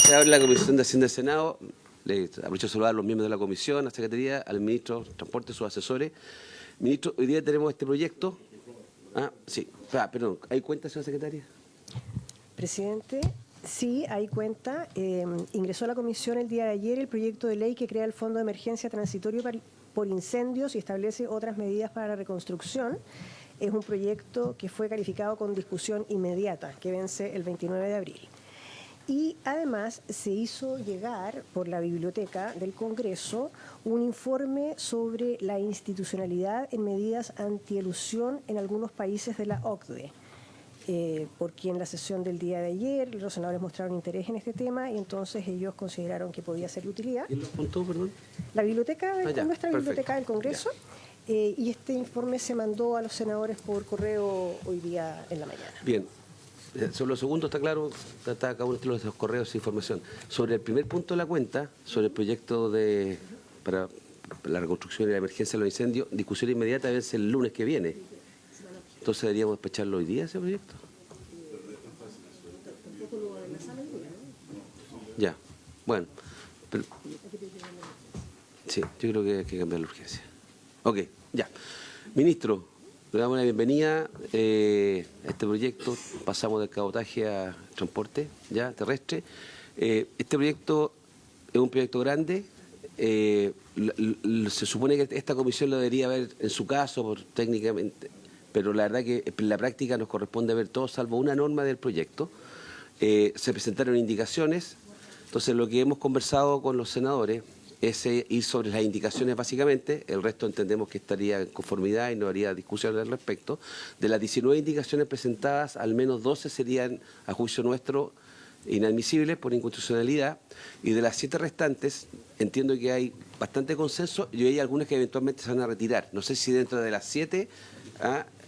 Se abre la Comisión de Hacienda del Senado. Le aprovecho a saludar a los miembros de la Comisión, a la Secretaría, al Ministro de Transporte, sus asesores. Ministro, hoy día tenemos este proyecto. Sí. Perdón, ¿hay cuenta, señora Secretaria? Presidente, sí, hay cuenta. Ingresó a la Comisión el día de ayer el proyecto de ley que crea el Fondo de Emergencia Transitorio por Incendios y establece otras medidas para la reconstrucción. Es un proyecto que fue calificado con discusión inmediata, que vence el 29 de abril. Y además se hizo llegar por la Biblioteca del Congreso un informe sobre la institucionalidad en medidas antielusión en algunos países de la OCDE, porque en la sesión del día de ayer los senadores mostraron interés en este tema y entonces ellos consideraron que podía ser de utilidad. ¿Quién lo apuntó, perdón? La biblioteca, Perfecto. nuestra Biblioteca del Congreso, y este informe se mandó a los senadores por correo hoy día en la mañana. Bien. Sobre lo segundo está claro, está cada uno de los correos de información. Sobre el primer punto de la cuenta, sobre el proyecto para la reconstrucción y la emergencia de los incendios, discusión inmediata vence el lunes que viene. Entonces deberíamos despacharlo hoy día ese proyecto. Ya, bueno. Sí, yo creo que hay que cambiar la urgencia. Ok, ya. Ministro, le damos la bienvenida a este proyecto. Pasamos del cabotaje a transporte ya terrestre. Este proyecto es un proyecto grande. Se supone que esta comisión lo debería ver en su caso, técnicamente, pero la verdad que en la práctica nos corresponde ver todo salvo una norma del proyecto. Se presentaron indicaciones. Entonces, lo que hemos conversado con los senadores es ir sobre las indicaciones básicamente, el resto entendemos que estaría en conformidad y no habría discusión al respecto. De las 19 indicaciones presentadas, al menos 12 serían, a juicio nuestro, inadmisibles por inconstitucionalidad, y de las 7 restantes entiendo que hay bastante consenso y hay algunas que eventualmente se van a retirar. No sé si dentro de las 7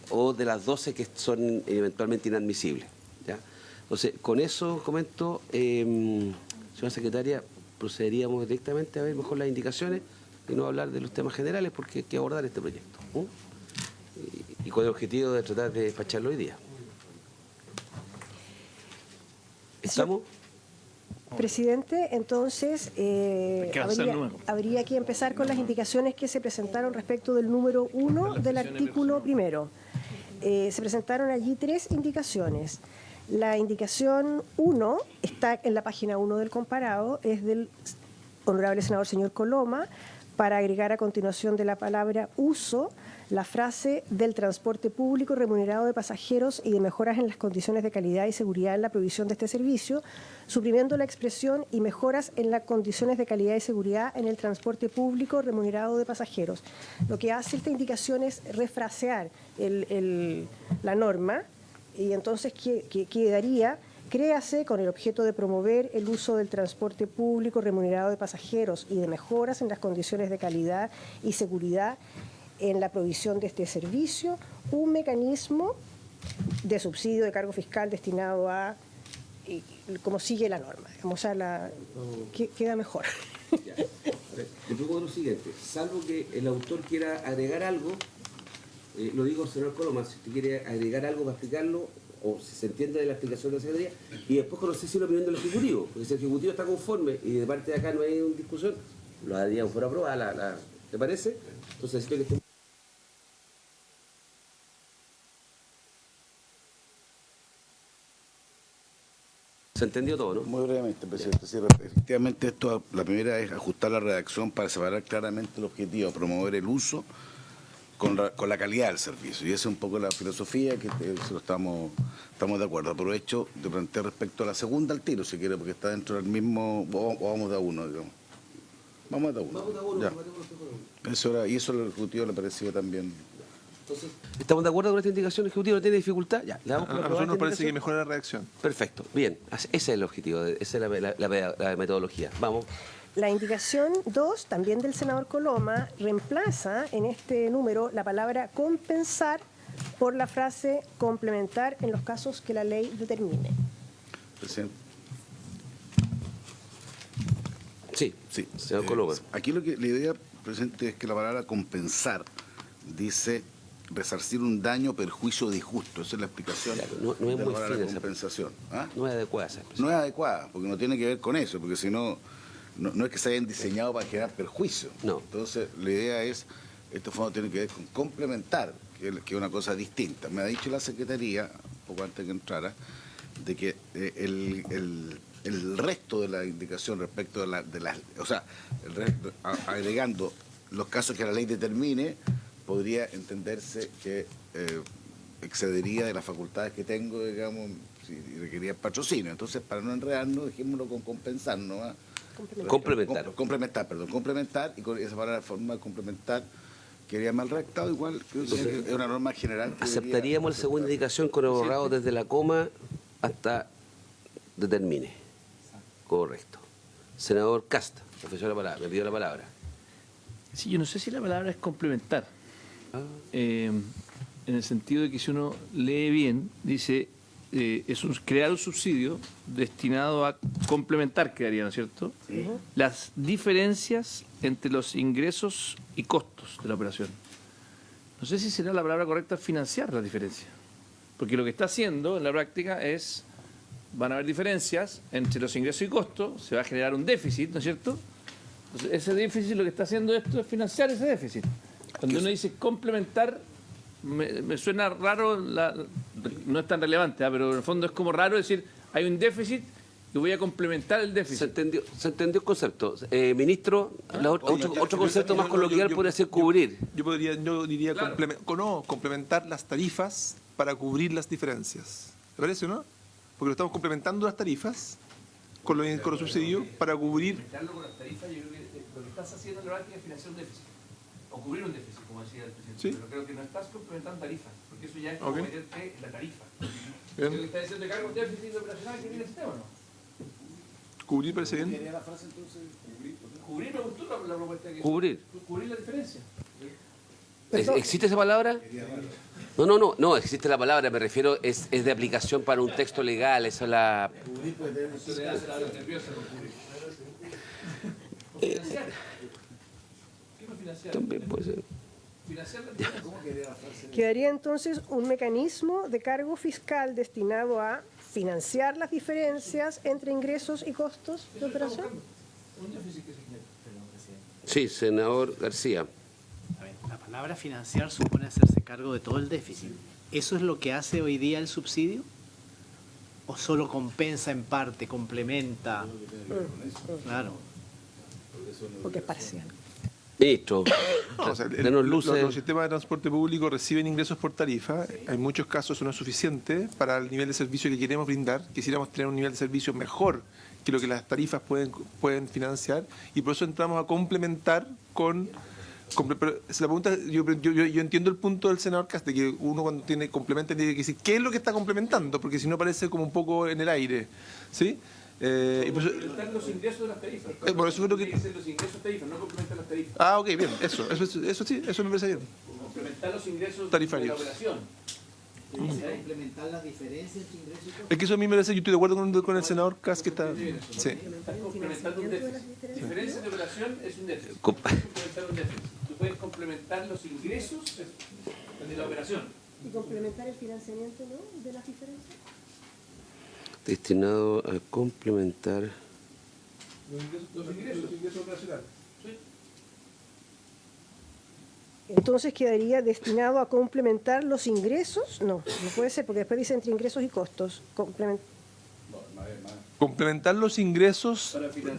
o de las 12 que son eventualmente inadmisibles. ¿Ya? Entonces, con eso comento, señora Secretaria, procederíamos directamente a ver mejor las indicaciones y no hablar de los temas generales porque hay que abordar este proyecto. Y con el objetivo de tratar de despacharlo hoy día. ¿Estamos? Presidente, entonces habría que empezar con las indicaciones que se presentaron respecto del número 1 del artículo primero. Se presentaron allí 3 indicaciones. La indicación 1 está en la página 1 del comparado, es del honorable senador señor Coloma, para agregar a continuación de la palabra uso la frase del transporte público remunerado de pasajeros y de mejoras en las condiciones de calidad y seguridad en la provisión de este servicio, suprimiendo la expresión y mejoras en las condiciones de calidad y seguridad en el transporte público remunerado de pasajeros. Lo que hace esta indicación es refrasear la norma. Y entonces quedaría, créase con el objeto de promover el uso del transporte público remunerado de pasajeros y de mejoras en las condiciones de calidad y seguridad en la provisión de este servicio, un mecanismo de subsidio de cargo fiscal destinado a, como sigue la norma. O sea, queda mejor. Ya. Le propongo lo siguiente, salvo que el autor quiera agregar algo, lo digo al señor Coloma, si usted quiere agregar algo para explicarlo, o si se entiende de la explicación de la Secretaría, y después conocer si la opinión del Ejecutivo, porque si el Ejecutivo está conforme y de parte de acá no hay una discusión, lo daríamos por aprobada, ¿te parece? Entonces, espero que ¿se entendió todo, no? Muy brevemente, presidente. Sí, efectivamente, la primera es ajustar la redacción para separar claramente el objetivo, promover el uso con la calidad del servicio. Y esa es un poco la filosofía que estamos de acuerdo. Aprovecho de plantear respecto a la segunda al tiro, si quiere, porque está dentro del mismo, o vamos de a uno, digamos. Vamos de a uno. Ya. Y eso al Ejecutivo le pareció también. Entonces, ¿estamos de acuerdo con esta indicación? ¿El Ejecutivo no tiene dificultad? Ya, le damos A nosotros nos parece que mejora la redacción. Perfecto, bien. Ese es el objetivo, esa es la metodología. Vamos. La indicación 2, también del senador Coloma, reemplaza en este número la palabra compensar por la frase complementar en los casos que la ley determine. Presidente. Sí, señor Coloma. Aquí la idea, presidente, es que la palabra compensar dice resarcir un daño, perjuicio o disgusto. Esa es la explicación. Claro, no es de muy la fina esa compensación. ¿Ah? No es adecuada esa expresión. No es adecuada, porque no tiene que ver con eso, porque si no, no es que se hayan diseñado para generar perjuicio. No. Entonces, la idea es, estos fondos tienen que ver con complementar, que es una cosa distinta. Me ha dicho la Secretaría, un poco antes que entrara, de que el resto de la indicación respecto de las... O sea, agregando los casos que la ley determine, podría entenderse que excedería de las facultades que tengo, digamos, si requería patrocinio. Entonces, para no enredarnos, dejémoslo con compensar, ¿no? Complementar, y con esa palabra forma de complementar quedaría mal redactado, igual que es una norma general. Aceptaríamos la segunda indicación con el borrado desde la coma hasta determine. Correcto. Senador Casta, profesor, me pidió la palabra. Sí, yo no sé si la palabra es complementar. En el sentido de que si uno lee bien, dice, crear un subsidio destinado a complementar, quedaría, ¿no es cierto?, las diferencias entre los ingresos y costos de la operación. No sé si será la palabra correcta financiar las diferencias. Porque lo que está haciendo en la práctica es, van a haber diferencias entre los ingresos y costos, se va a generar un déficit, ¿no es cierto? Entonces, ese déficit, lo que está haciendo esto es financiar ese déficit. Cuando uno dice complementar, me suena raro, no es tan relevante, pero en el fondo es como raro decir, hay un déficit y voy a complementar el déficit. Se entendió el concepto. Ministro, otro concepto más coloquial podría ser cubrir. Yo diría Claro. complementar las tarifas para cubrir las diferencias. ¿Te parece, no? Porque lo estamos complementando las tarifas con los subsidios para cubrir... Complementarlo con las tarifas, yo creo que lo que estás haciendo en la práctica es financiar un déficit. O cubrir un déficit, como decía el presidente. Sí. Pero creo que no estás complementando tarifas, porque eso ya es como meterte en la tarifa. Bien. Lo que está diciendo de cargo un déficit operacional que tiene el sistema, ¿no? ¿Cubrir parece bien? Cubrir me gustó la propuesta que Cubrir. Cubrir la diferencia. ¿Existe esa palabra? No, existe la palabra, me refiero, es de aplicación para un texto legal, esa es la... Eso le hace la nerviosa con cubrir. Financiar. ¿Qué más financiar? También puede ser. Financiar la diferencia. Quedaría entonces un mecanismo de cargo fiscal destinado a financiar las diferencias entre ingresos y costos de operación. Un déficit que se genera. Sí, senador García. A ver, la palabra financiar supone hacerse cargo de todo el déficit. ¿Eso es lo que hace hoy día el subsidio? ¿O solo compensa en parte, complementa? Claro. Porque es parcial. Ministro, No, o sea, denos luces. los sistemas de transporte público reciben ingresos por tarifa. En muchos casos eso no es suficiente para el nivel de servicio que queremos brindar. Quisiéramos tener un nivel de servicio mejor que lo que las tarifas pueden financiar, y por eso entramos a complementar con... Pero la pregunta, yo entiendo el punto del senador Cast, de que uno cuando complementa tiene que decir qué es lo que está complementando, porque si no parece como un poco en el aire, ¿sí? Y pues, Complementar los ingresos de las tarifas. por eso creo que... Tiene que ser los ingresos de tarifas, no complementar las tarifas. Ah, ok, bien, eso sí, eso me parece bien. Complementar los ingresos Tarifarios. de la operación. Complementar las diferencias entre ingresos y costos. Es que eso a mí me parece, yo estoy de acuerdo con el senador Cast, que está... Sí. Estás complementando un déficit. Diferencia de operación es un déficit. Com- Puedes complementar un déficit. Tú puedes complementar los ingresos de la operación. Y complementar el financiamiento, ¿no?, de las diferencias. Destinado a complementar... Los ingresos operacionales. ¿Sí? Entonces quedaría destinado a complementar los ingresos. No puede ser, porque después dice entre ingresos y costos. Complementar los ingresos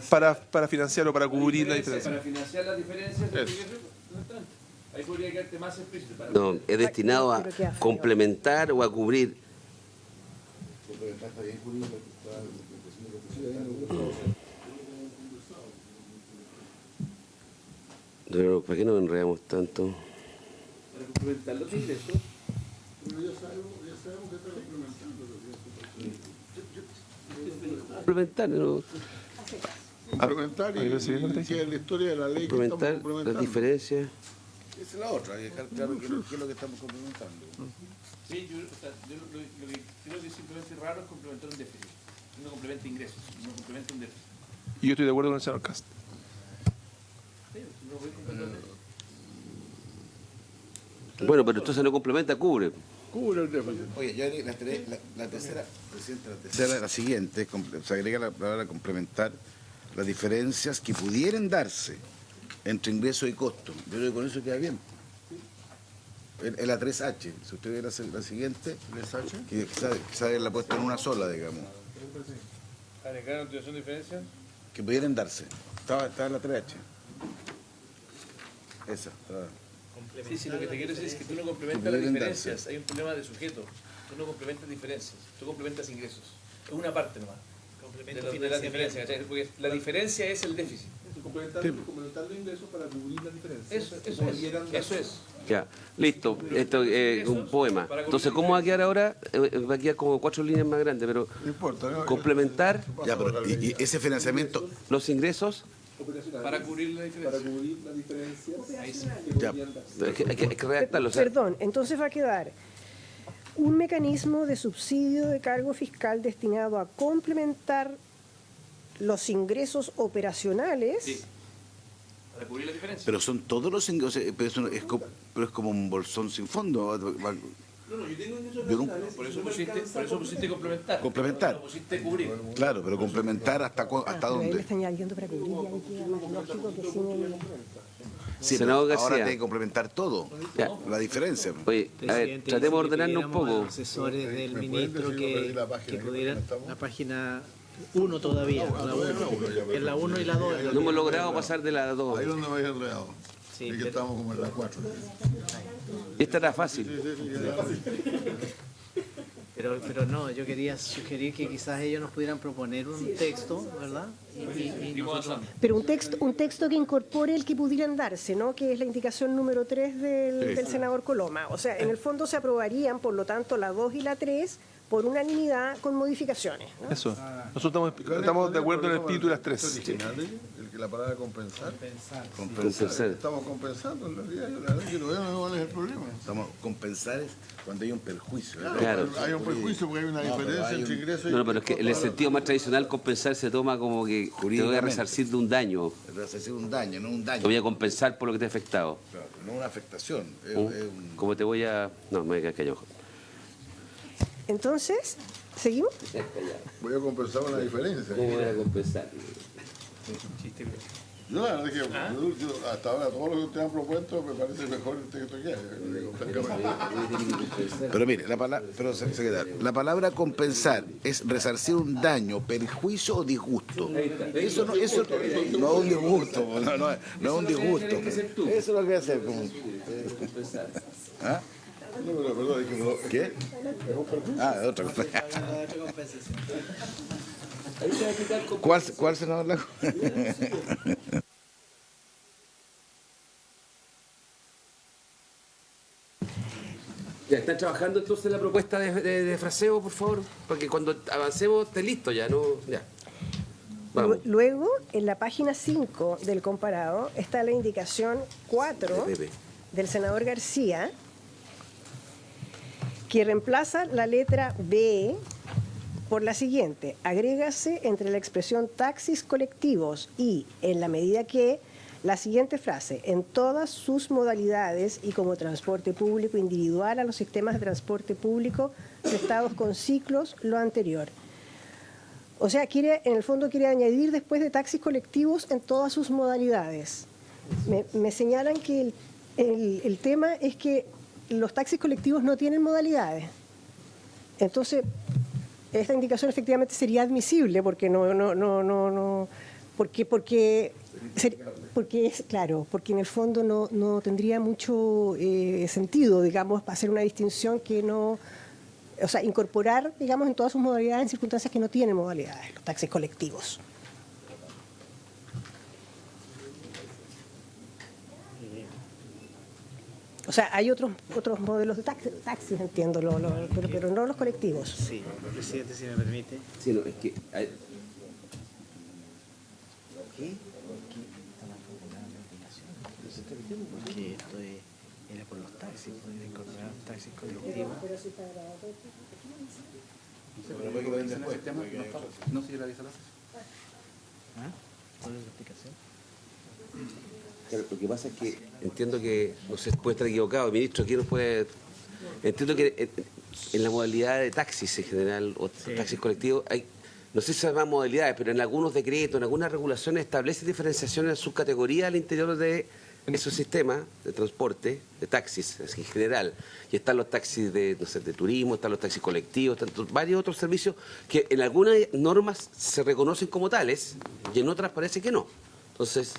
para financiar o para cubrir la diferencia. Para financiar las diferencias de ingresos. Ahí podría quedarte más explícito. No, es destinado a complementar o a cubrir. Pero, ¿para qué nos enredamos tanto? Para complementar los ingresos. Complementar, ¿no? Complementar Ahí lo siguen, y que la historia de la ley que estamos Complementar las complementando. diferencias. Esa es la otra, hay que dejar claro qué es lo que estamos complementando. Sí, yo lo que creo que es simplemente raro es complementar un déficit. Uno complementa ingresos, uno complementa un déficit. Y yo estoy de acuerdo con el senador Cast. Sí, uno puede complementar un déficit. Bueno, pero entonces no complementa, cubre. Cubre el déficit. Oye, yo haría la tercera, presidente, la tercera, la siguiente, se agrega la palabra complementar las diferencias que pudieran darse entre ingresos y costos. Yo creo que con eso queda bien. En la 3H, si usted ve la siguiente, que quizás la puesta en una sola, digamos. ¿Agregar continuación diferencias? Que pudieran darse. Estaba en la 3H. Esa. Estaba. Sí, sí, lo que te quiero decir es que tú no complementas Que las pudieran diferencias, darse. hay un problema de sujeto. Tú no complementas diferencias, tú complementas ingresos. Es una parte nomás de las diferencias, ¿cachai? Porque la diferencia es el déficit. Complementar los ingresos para cubrir las diferencias. Eso es. Ya, listo. Esto es un poema. Entonces, ¿cómo va a quedar ahora? Va a quedar como 4 líneas más grandes, pero No importa, ¿no? complementar Ya, pero y ese financiamiento, los ingresos. Para cubrir la diferencia. Para cubrir las diferencias. Ahí sí. ya, Hay que redactarlo. O sea, Perdón, entonces va a quedar un mecanismo de subsidio de cargo fiscal destinado a complementar los ingresos operacionales. Sí. Para cubrir la diferencia. pero son todos los ingresos, pero es como un bolsón sin fondo. No, yo tengo ingresos Yo no- personales, por eso pusiste complementar. Complementar. No pusiste cubrir. Claro, pero complementar hasta Pero ahí le dónde. están añadiendo para cubrir y ahí queda más lógico que sin el... Sí, Senador pero ahora García. tiene que complementar todo. Ya. La diferencia. oye, a ver, Presidente, tratemos de si ordenarnos un pidiéramos a poco. los asesores del ¿Me pueden ministro decir que, la página que que pudieran, estamos? la página 1 todavía, la 1. Es la 1 y la 2. No hemos logrado pasar de la 2. Ahí donde me había enredado. Sí, y que pero- estamos como en la 4. Esta era fácil. Pero no, yo quería sugerir que quizás ellos nos pudieran proponer un texto, ¿verdad? Y nosotros, Pero un texto que incorpore el que pudieran darse, ¿no? Que es la indicación número 3 del senador Coloma. O sea, en el fondo se aprobarían, por lo tanto, la 2 y la 3 por unanimidad con modificaciones, ¿no? Eso. Nosotros estamos de acuerdo en el espíritu de las tres. El que la palabra compensar. Compensar. Estamos compensando en realidad. Yo la verdad que no veo cuál es el problema. Estamos compensar es cuando hay un perjuicio. ¿eh? Claro. Hay un perjuicio porque hay una diferencia entre ingresos y... No, pero es que en el sentido más tradicional, compensar se toma como que te voy a Jurídicamente. resarcir de un daño. Es decir, un daño, no un Te daño. voy a compensar por lo que te ha afectado. Claro, no una afectación. Es ¿Mm? un- Como te voy a... No, me voy a quedar callado. Entonces, ¿seguimos? Voy a compensar una diferencia. ¿Cómo voy a compensar? Yo la verdad es que yo, hasta ahora todo lo que ustedes han propuesto me parece mejor el texto que hay. Francamente. Pero mire, la palabra compensar es resarcir un daño, perjuicio o disgusto. Eso no es un disgusto, no es un disgusto. Eso es lo que voy a hacer. ¿Ah? No, pero perdón, es que no. ¿Qué? Ah, otra cosa. ¿Cuál senador Lago? Ya, ¿están trabajando entonces la propuesta de fraseo, por favor? Porque cuando avancemos esté listo ya, ¿no? Ya. Vamos. Luego, en la página 5 del comparado, está la indicación 4 Pepe. del senador García, que reemplaza la letra B por la siguiente: agrégase entre la expresión taxis colectivos y, en la medida que, la siguiente frase: en todas sus modalidades y como transporte público individual a los sistemas de transporte público prestados con ciclos, lo anterior. O sea, en el fondo quiere añadir después de taxis colectivos en todas sus modalidades. Me señalan que el tema es que los taxis colectivos no tienen modalidades. Entonces, esta indicación efectivamente sería admisible porque porque es claro, porque en el fondo no tendría mucho sentido, digamos, hacer una distinción que no, o sea, incorporar, digamos, en todas sus modalidades en circunstancias que no tienen modalidades, los taxis colectivos. O sea, hay otros modelos de taxis, entiendo, pero no los colectivos. sí, presidente, si me permite. Sí, no, es que... Porque esto era por los taxis, podría incorporar taxis colectivos. No, si yo la aviso. ¿Ah? ¿Cuál es la explicación? Claro, lo que pasa es que entiendo que, no sé, puede estar equivocado, el ministro aquí nos puede... Entiendo que en la modalidad de taxis en general, o taxis colectivos, hay, no sé si se llaman modalidades, pero en algunos decretos, en algunas regulaciones establece diferenciaciones en sus categorías al interior de esos sistemas de transporte, de taxis en general. Y están los taxis de, no sé, de turismo, están los taxis colectivos, están varios otros servicios que en algunas normas se reconocen como tales y en otras parece que no. Entonces,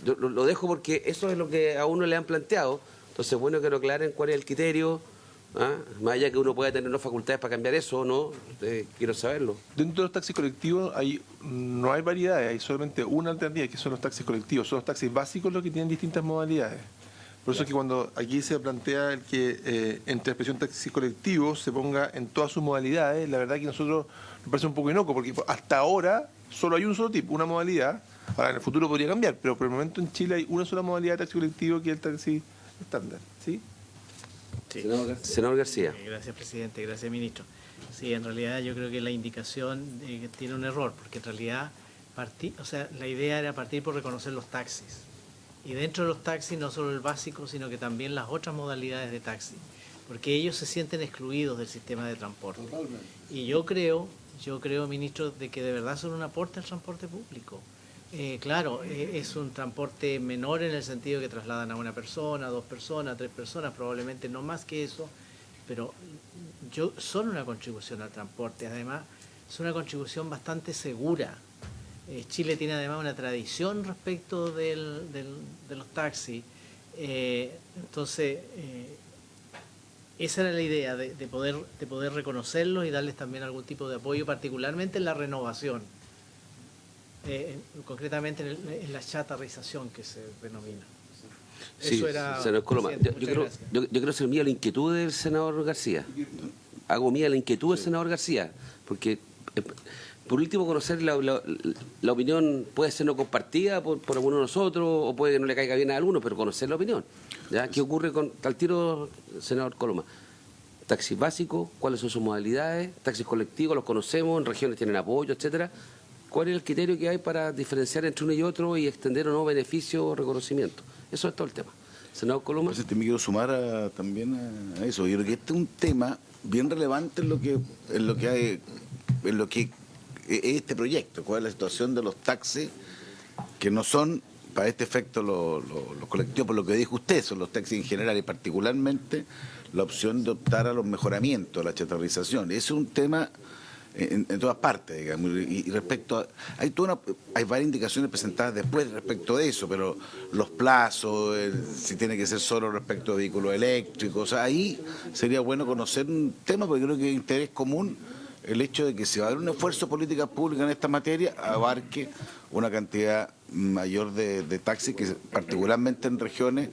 yo lo dejo porque eso es lo que a uno le han planteado. Entonces, bueno, que lo aclaren cuál es el criterio. Más allá que uno pueda tener las facultades para cambiar eso o no, quiero saberlo. Dentro de los taxis colectivos no hay variedades, hay solamente una alternativa, que son los taxis colectivos. Son los taxis básicos los que tienen distintas modalidades. Por eso es que cuando aquí se plantea el que entre expresión taxis colectivos se ponga en todas sus modalidades, la verdad que a nosotros nos parece un poco inocuo, porque hasta ahora solo hay un solo tipo, una modalidad. Ahora, en el futuro podría cambiar, pero por el momento en Chile hay una sola modalidad de taxi colectivo, que es el taxi estándar, ¿sí? Sí. Senador García. Gracias, presidente. Gracias, ministro. Sí, en realidad yo creo que la indicación tiene un error, porque en realidad la idea era partir por reconocer los taxis. Y dentro de los taxis no solo el básico, sino que también las otras modalidades de taxi, porque ellos se sienten excluidos del sistema de transporte. Totalmente. Y yo creo, ministro, de que de verdad son un aporte al transporte público. Claro, es un transporte menor en el sentido que trasladan a una persona, 2 personas, 3 personas, probablemente no más que eso, pero son una contribución al transporte. Además, son una contribución bastante segura. Chile tiene además una tradición respecto de los taxis. Entonces, esa era la idea, de poder reconocerlos y darles también algún tipo de apoyo, particularmente en la renovación. Concretamente en la chatarrización que se denomina. Sí, Eso era, senador Coloma. Yo quiero ser mía la inquietud del senador García. Hago mía la inquietud del senador García, porque por último conocer la opinión puede ser no compartida por alguno de nosotros, o puede que no le caiga bien a alguno, pero conocer la opinión. ¿Ya? ¿Qué ocurre con al tiro, senador Coloma? Taxis básicos, ¿cuáles son sus modalidades? Taxis colectivos, los conocemos, en regiones tienen apoyo, etcétera. ¿Cuál es el criterio que hay para diferenciar entre uno y otro y extender o no beneficio o reconocimiento? Eso es todo el tema. Senador Coloma. Pues me quiero sumar también a eso. Yo creo que este es un tema bien relevante en lo que es este proyecto. ¿Cuál es la situación de los taxis que no son, para este efecto, los colectivos, por lo que dijo usted, son los taxis en general y particularmente la opción de optar a los mejoramientos, a la chatarrización? Es un tema en todas partes, digamos, y respecto a, hay varias indicaciones presentadas después respecto de eso, pero los plazos, si tiene que ser solo respecto a vehículos eléctricos, o sea, ahí sería bueno conocer un tema, porque creo que es interés común el hecho de que si va a haber un esfuerzo de política pública en esta materia, abarque una cantidad mayor de taxis que particularmente en regiones,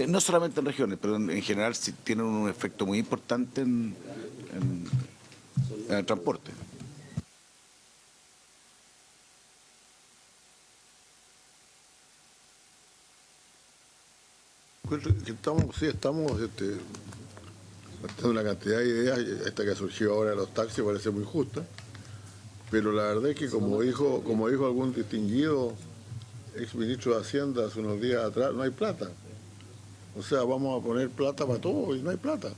no solamente en regiones, pero en general sí tienen un efecto muy importante en el transporte. Estamos haciendo una cantidad de ideas. Esta que ha surgido ahora de los taxis parece muy justa, pero la verdad es que como dijo algún distinguido ex ministro de Hacienda hace unos días atrás, no hay plata. O sea, vamos a poner plata para todo y no hay plata.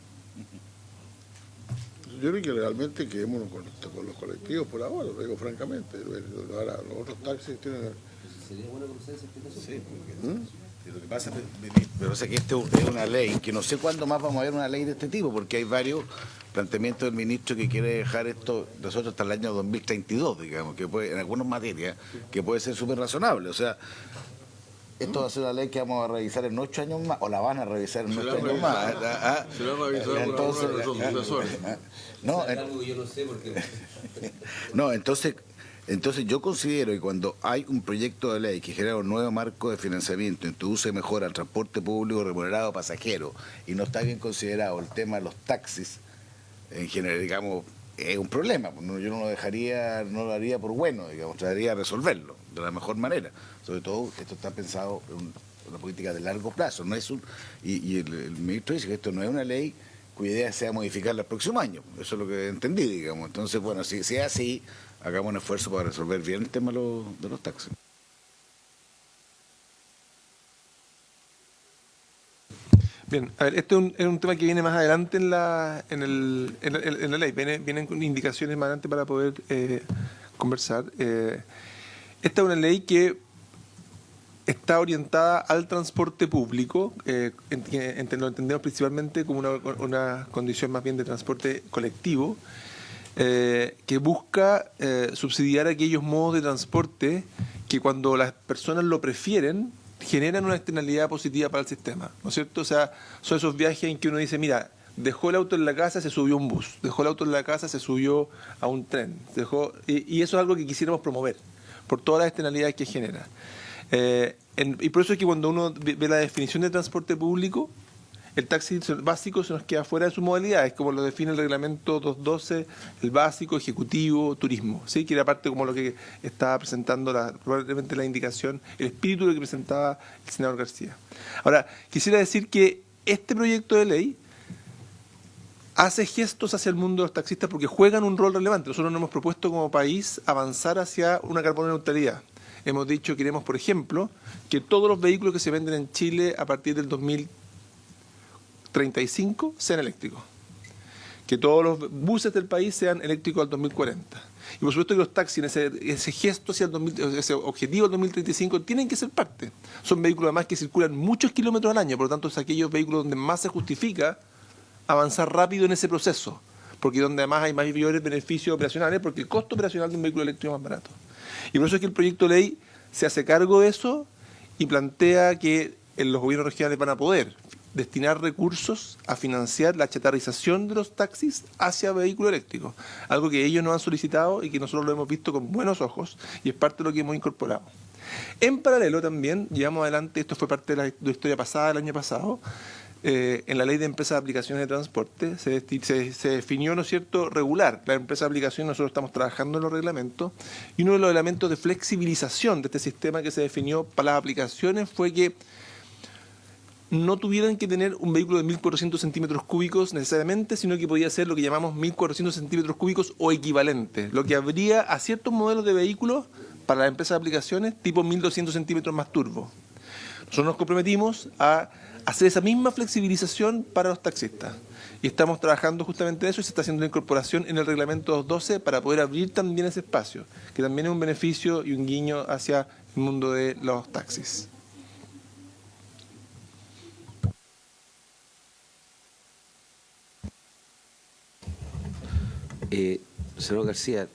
Yo creo que realmente quedémonos con los colectivos por ahora, lo digo francamente. Ahora los otros taxis tienen... Sería bueno conocer esa explicación. Sí, porque lo que pasa es que esta es una ley, que no sé cuándo más vamos a ver una ley de este tipo, porque hay varios planteamientos del ministro que quiere dejar esto nosotros hasta el año 2032, digamos, que puede, en algunas materias, que puede ser súper razonable. O sea, esto va a ser una ley que vamos a revisar en 8 años más, o la van a revisar en 8 años más. Se la va a revisar entonces, no, algo que yo no sé porque... No, entonces yo considero que cuando hay un proyecto de ley que genera un nuevo marco de financiamiento, introduce mejora al transporte público remunerado pasajero y no está bien considerado el tema de los taxis, en general, digamos, es un problema. Yo no lo haría por bueno, digamos, trataría de resolverlo de la mejor manera. Sobre todo, esto está pensado en una política de largo plazo. No es y el ministro dice que esto no es una ley cuya idea sea modificarla el próximo año. Eso es lo que entendí, digamos. Entonces, bueno, si es así, hagamos un esfuerzo para resolver bien el tema de los taxis. Bien, a ver, este es un tema que viene más adelante en la ley. Vienen con indicaciones más adelante para poder conversar. Esta es una ley que está orientada al transporte público, lo entendemos principalmente como una condición más bien de transporte colectivo, que busca subsidiar aquellos modos de transporte que cuando las personas lo prefieren, generan una externalidad positiva para el sistema, ¿no es cierto? O sea, son esos viajes en que uno dice, mira, dejó el auto en la casa, se subió a un bus, dejó el auto en la casa, se subió a un tren, y eso es algo que quisiéramos promover, por todas las externalidades que genera. Y por eso es que cuando uno ve la definición de transporte público, el taxi básico se nos queda fuera de su modalidad, es como lo define el reglamento 212, el básico, ejecutivo, turismo, ¿sí? Que era parte como lo que estaba presentando probablemente la indicación, el espíritu de lo que presentaba el senador García. Ahora, quisiera decir que este proyecto de ley hace gestos hacia el mundo de los taxistas porque juegan un rol relevante. Nosotros nos hemos propuesto como país avanzar hacia una carbono neutralidad. Hemos dicho, queremos, por ejemplo, que todos los vehículos que se venden en Chile a partir del 2035 sean eléctricos. Que todos los buses del país sean eléctricos al 2040. Y por supuesto que los taxis, ese gesto hacia ese objetivo del 2035, tienen que ser parte. Son vehículos además que circulan muchos kilómetros al año, por lo tanto, es aquellos vehículos donde más se justifica avanzar rápido en ese proceso, porque donde además hay mayores beneficios operacionales, porque el costo operacional de un vehículo eléctrico es más barato. Y por eso es que el proyecto de ley se hace cargo de eso y plantea que los gobiernos regionales van a poder destinar recursos a financiar la chatarrización de los taxis hacia vehículos eléctricos, algo que ellos nos han solicitado y que nosotros lo hemos visto con buenos ojos y es parte de lo que hemos incorporado. En paralelo también llevamos adelante, esto fue parte de la historia pasada, del año pasado, en la ley de empresas de aplicaciones de transporte se definió, ¿no es cierto?, regular la empresa de aplicaciones. Nosotros estamos trabajando en los reglamentos y uno de los elementos de flexibilización de este sistema que se definió para las aplicaciones fue que no tuvieran que tener un vehículo de 1.400 centímetros cúbicos necesariamente, sino que podía ser lo que llamamos 1.400 centímetros cúbicos o equivalente, lo que habría a ciertos modelos de vehículos para las empresas de aplicaciones tipo 1.200 centímetros más turbo. Nosotros nos comprometimos a hacer esa misma flexibilización para los taxistas. Y estamos trabajando justamente en eso y se está haciendo una incorporación en el reglamento 212 para poder abrir también ese espacio, que también es un beneficio y un guiño hacia el mundo de los taxis. Senador García,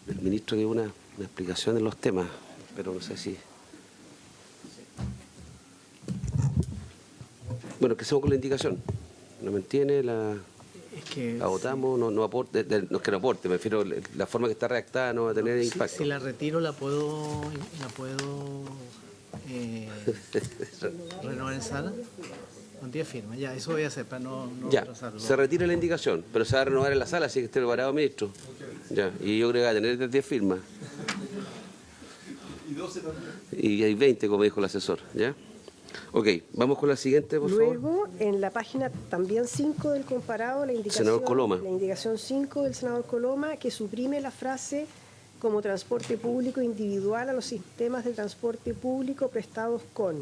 el ministro dio una explicación en los temas, pero no sé si... Bueno, ¿qué hacemos con la indicación? ¿No mantiene? ¿La votamos? ¿No aporte? No es que no aporte, me refiero, la forma que está redactada no va a tener impacto. Si la retiro, la puedo renovar en sala. Con 10 firmas, ya, eso voy a hacer para no ya, retrasarlo. Se retira la indicación, pero se va a renovar en la sala, así que esté preparado, ministro. Ya, y yo creo que va a tener 10 firmas. Y 12 también. Y hay 20, como dijo el asesor, ¿ya? Ok, vamos con la siguiente, por favor. Luego, en la página también 5 del comparado, la indicación 5 del senador Coloma, que suprime la frase como transporte público individual a los sistemas de transporte público prestados con...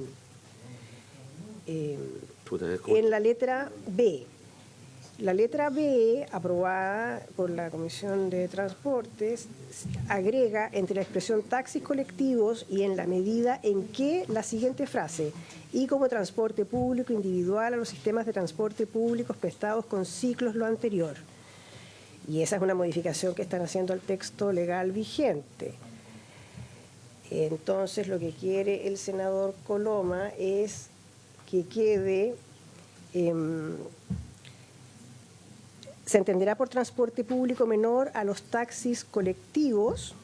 en la letra B. La letra B, aprobada por la Comisión de Transportes, agrega entre la expresión taxis colectivos y en la medida en que la siguiente frase, y como transporte público individual a los sistemas de transporte públicos prestados con ciclos lo anterior. Y esa es una modificación que están haciendo al texto legal vigente. Entonces, lo que quiere el senador Coloma es que quede... se entenderá por transporte público menor a los taxis colectivos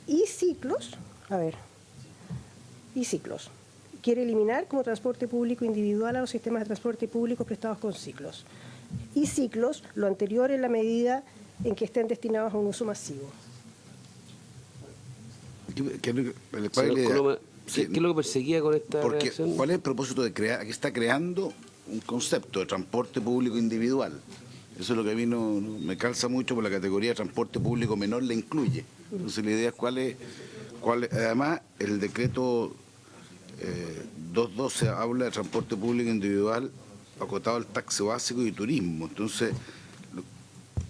y ciclos, Quiere eliminar como transporte público individual a los sistemas de transporte público prestados con ciclos. Y ciclos, lo anterior en la medida en que estén destinados a un uso masivo. ¿Qué es lo que perseguía con esta redacción? ¿Cuál es el propósito de crear? Aquí está creando un concepto de transporte público individual. Eso es lo que a mí me calza mucho, por la categoría de transporte público menor le incluye. Entonces la idea es cuál es además el decreto 2.12 habla de transporte público individual acotado al taxi básico y turismo. Entonces,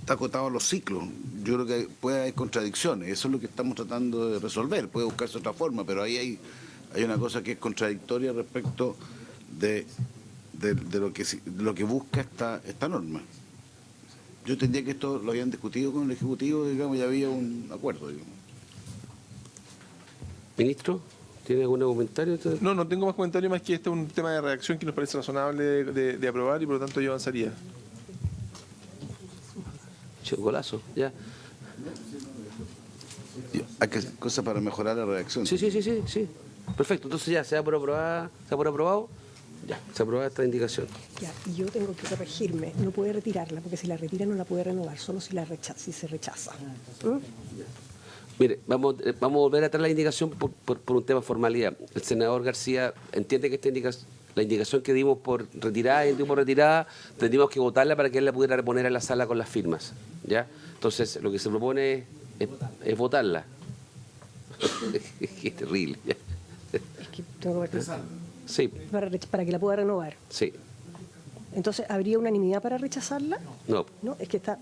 está acotado a los ciclos. Yo creo que puede haber contradicciones. Eso es lo que estamos tratando de resolver. Puede buscarse otra forma, pero ahí hay una cosa que es contradictoria respecto de lo que busca esta norma. Yo entendía que esto lo habían discutido con el Ejecutivo, digamos, y había un acuerdo, digamos. Ministro, ¿tiene algún comentario? No tengo más comentarios más que este es un tema de redacción que nos parece razonable de aprobar y por lo tanto yo avanzaría. Golazo, ya. Hay cosas para mejorar la redacción. Sí. Perfecto, entonces ya, se da por aprobado. Ya, se aprueba esta indicación. Ya, y yo tengo que corregirme, no puede retirarla, porque si la retira no la puede renovar, solo si se rechaza. Mire, vamos a volver a traer la indicación por un tema de formalidad. El senador García entiende que la indicación que dimos por retirada y el tiempo retirada, tendríamos que votarla para que él la pudiera reponer en la sala con las firmas. ¿Ya? Entonces, lo que se propone es votarla. Qué terrible. ¿Ya? Es que tengo que Sí. para que la pueda renovar. Sí. Entonces, ¿habría unanimidad para rechazarla? No. No, es que está...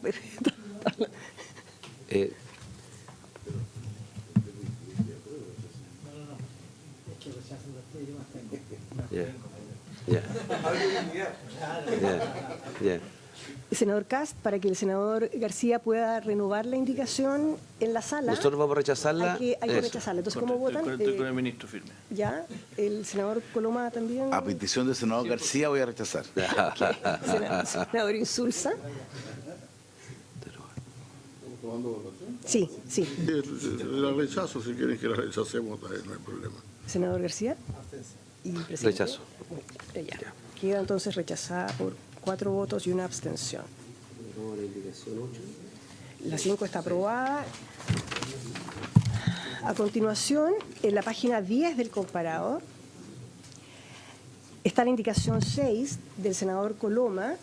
Ya. Senador Cast, para que el senador García pueda renovar la indicación en la sala. Nosotros vamos a rechazarla. Hay que rechazarla. Entonces, ¿cómo votan? Estoy con el ministro firme. Ya, el senador Coloma también. A petición del senador García voy a rechazar. Senador Insulza. Sí. La rechazo, si quieren que la rechacemos, no hay problema. Senador García. Y presidente. Rechazo. Ya. Queda entonces rechazada por 4 votos y una abstención. La 5 está aprobada. A continuación, en la página 10 del comparador, está la indicación 6 del senador Coloma,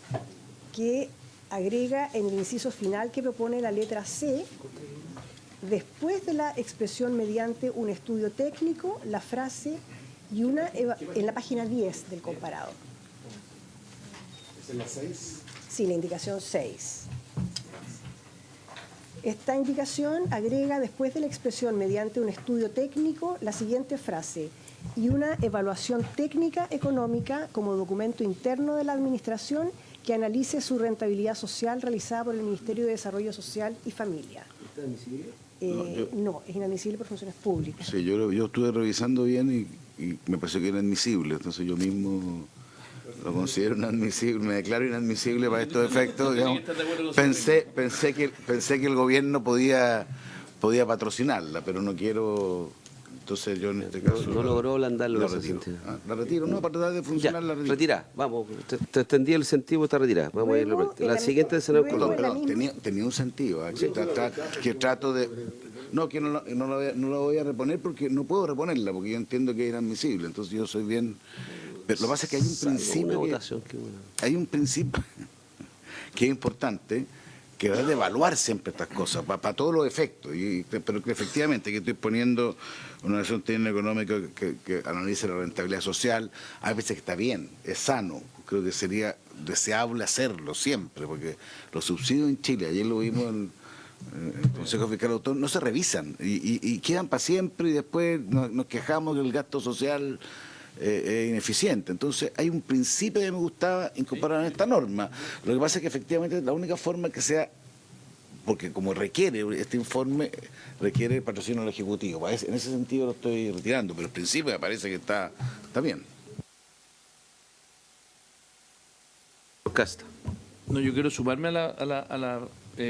que agrega en el inciso final que propone la letra C, después de la expresión mediante un estudio técnico, la frase y una en la página 10 del comparador. ¿Es en la 6? Sí, la indicación 6. Esta indicación agrega después de la expresión mediante un estudio técnico la siguiente frase: y una evaluación técnica económica como documento interno de la Administración que analice su rentabilidad social realizada por el Ministerio de Desarrollo Social y Familia. ¿Está admisible? No, es inadmisible por funciones públicas. Sí, yo estuve revisando bien y me pareció que era admisible, entonces yo mismo lo considero inadmisible, me declaro inadmisible para estos efectos. Digamos. Pensé que el gobierno podía patrocinarla, pero no quiero. Entonces yo en este caso... No logró ablandarlo. La retiro, no, para tratar de funcionar ya, la retiro. Retira, vamos, te extendí el sentido, está retirada. Vamos a irlo. La siguiente del senador Coloma. Perdón, tenía un sentido, que trato de... No, que no la voy a reponer porque no puedo reponerla, porque yo entiendo que es inadmisible, entonces yo soy bien... Pero lo que pasa es que hay un principio que es importante, que debe de evaluar siempre estas cosas, para todos los efectos, pero que efectivamente que estoy poniendo una relación técnica económica que analice la rentabilidad social, a veces que está bien, es sano, creo que sería deseable hacerlo siempre, porque los subsidios en Chile, ayer lo vimos en el Consejo Fiscal Autónomo, no se revisan y quedan para siempre y después nos quejamos que el gasto social es ineficiente. Entonces hay un principio que me gustaba incorporar en esta norma. Lo que pasa es que efectivamente la única forma que sea, porque como requiere este informe, requiere el patrocinio del Ejecutivo. En ese sentido lo estoy retirando, pero el principio me parece que está bien. Casta. No, yo quiero sumarme a la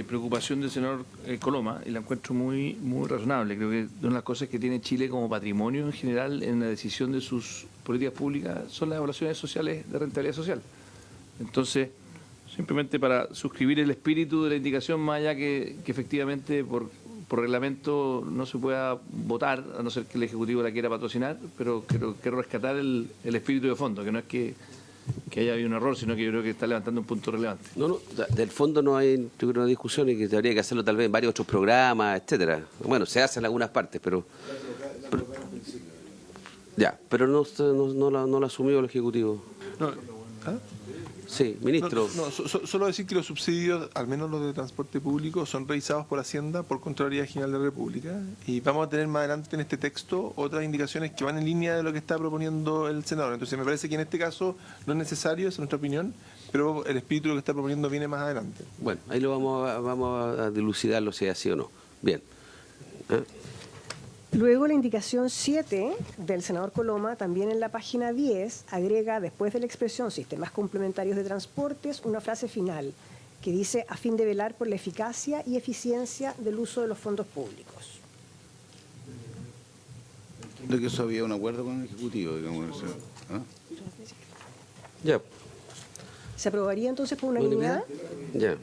preocupación del senador Coloma y la encuentro muy razonable. Creo que una de las cosas que tiene Chile como patrimonio en general en la decisión de sus políticas públicas son las evaluaciones sociales de rentabilidad social. Entonces, simplemente para suscribir el espíritu de la indicación, más allá que efectivamente por reglamento no se pueda votar, a no ser que el Ejecutivo la quiera patrocinar, pero quiero rescatar el espíritu de fondo, que no es que haya habido un error, sino que yo creo que está levantando un punto relevante. No, del fondo no hay, yo creo, una discusión y que habría que hacerlo tal vez en varios otros programas, etcétera. Bueno, se hace en algunas partes, pero Ya, pero no la asumió el Ejecutivo. No, ¿ah? Sí, ministro. Solo decir que los subsidios, al menos los de transporte público, son revisados por Hacienda, por Contraloría General de la República, y vamos a tener más adelante en este texto otras indicaciones que van en línea de lo que está proponiendo el senador. Entonces me parece que en este caso no es necesario, esa es nuestra opinión, pero el espíritu de lo que está proponiendo viene más adelante. Bueno, ahí lo vamos a dilucidarlo si es así o no. Bien. Luego la indicación 7 del senador Coloma, también en la página 10, agrega después de la expresión sistemas complementarios de transportes una frase final que dice a fin de velar por la eficacia y eficiencia del uso de los fondos públicos. Entiendo que eso había un acuerdo con el Ejecutivo, digamos. ¿Ah? Ya. ¿Se aprobaría entonces por unanimidad? Ya.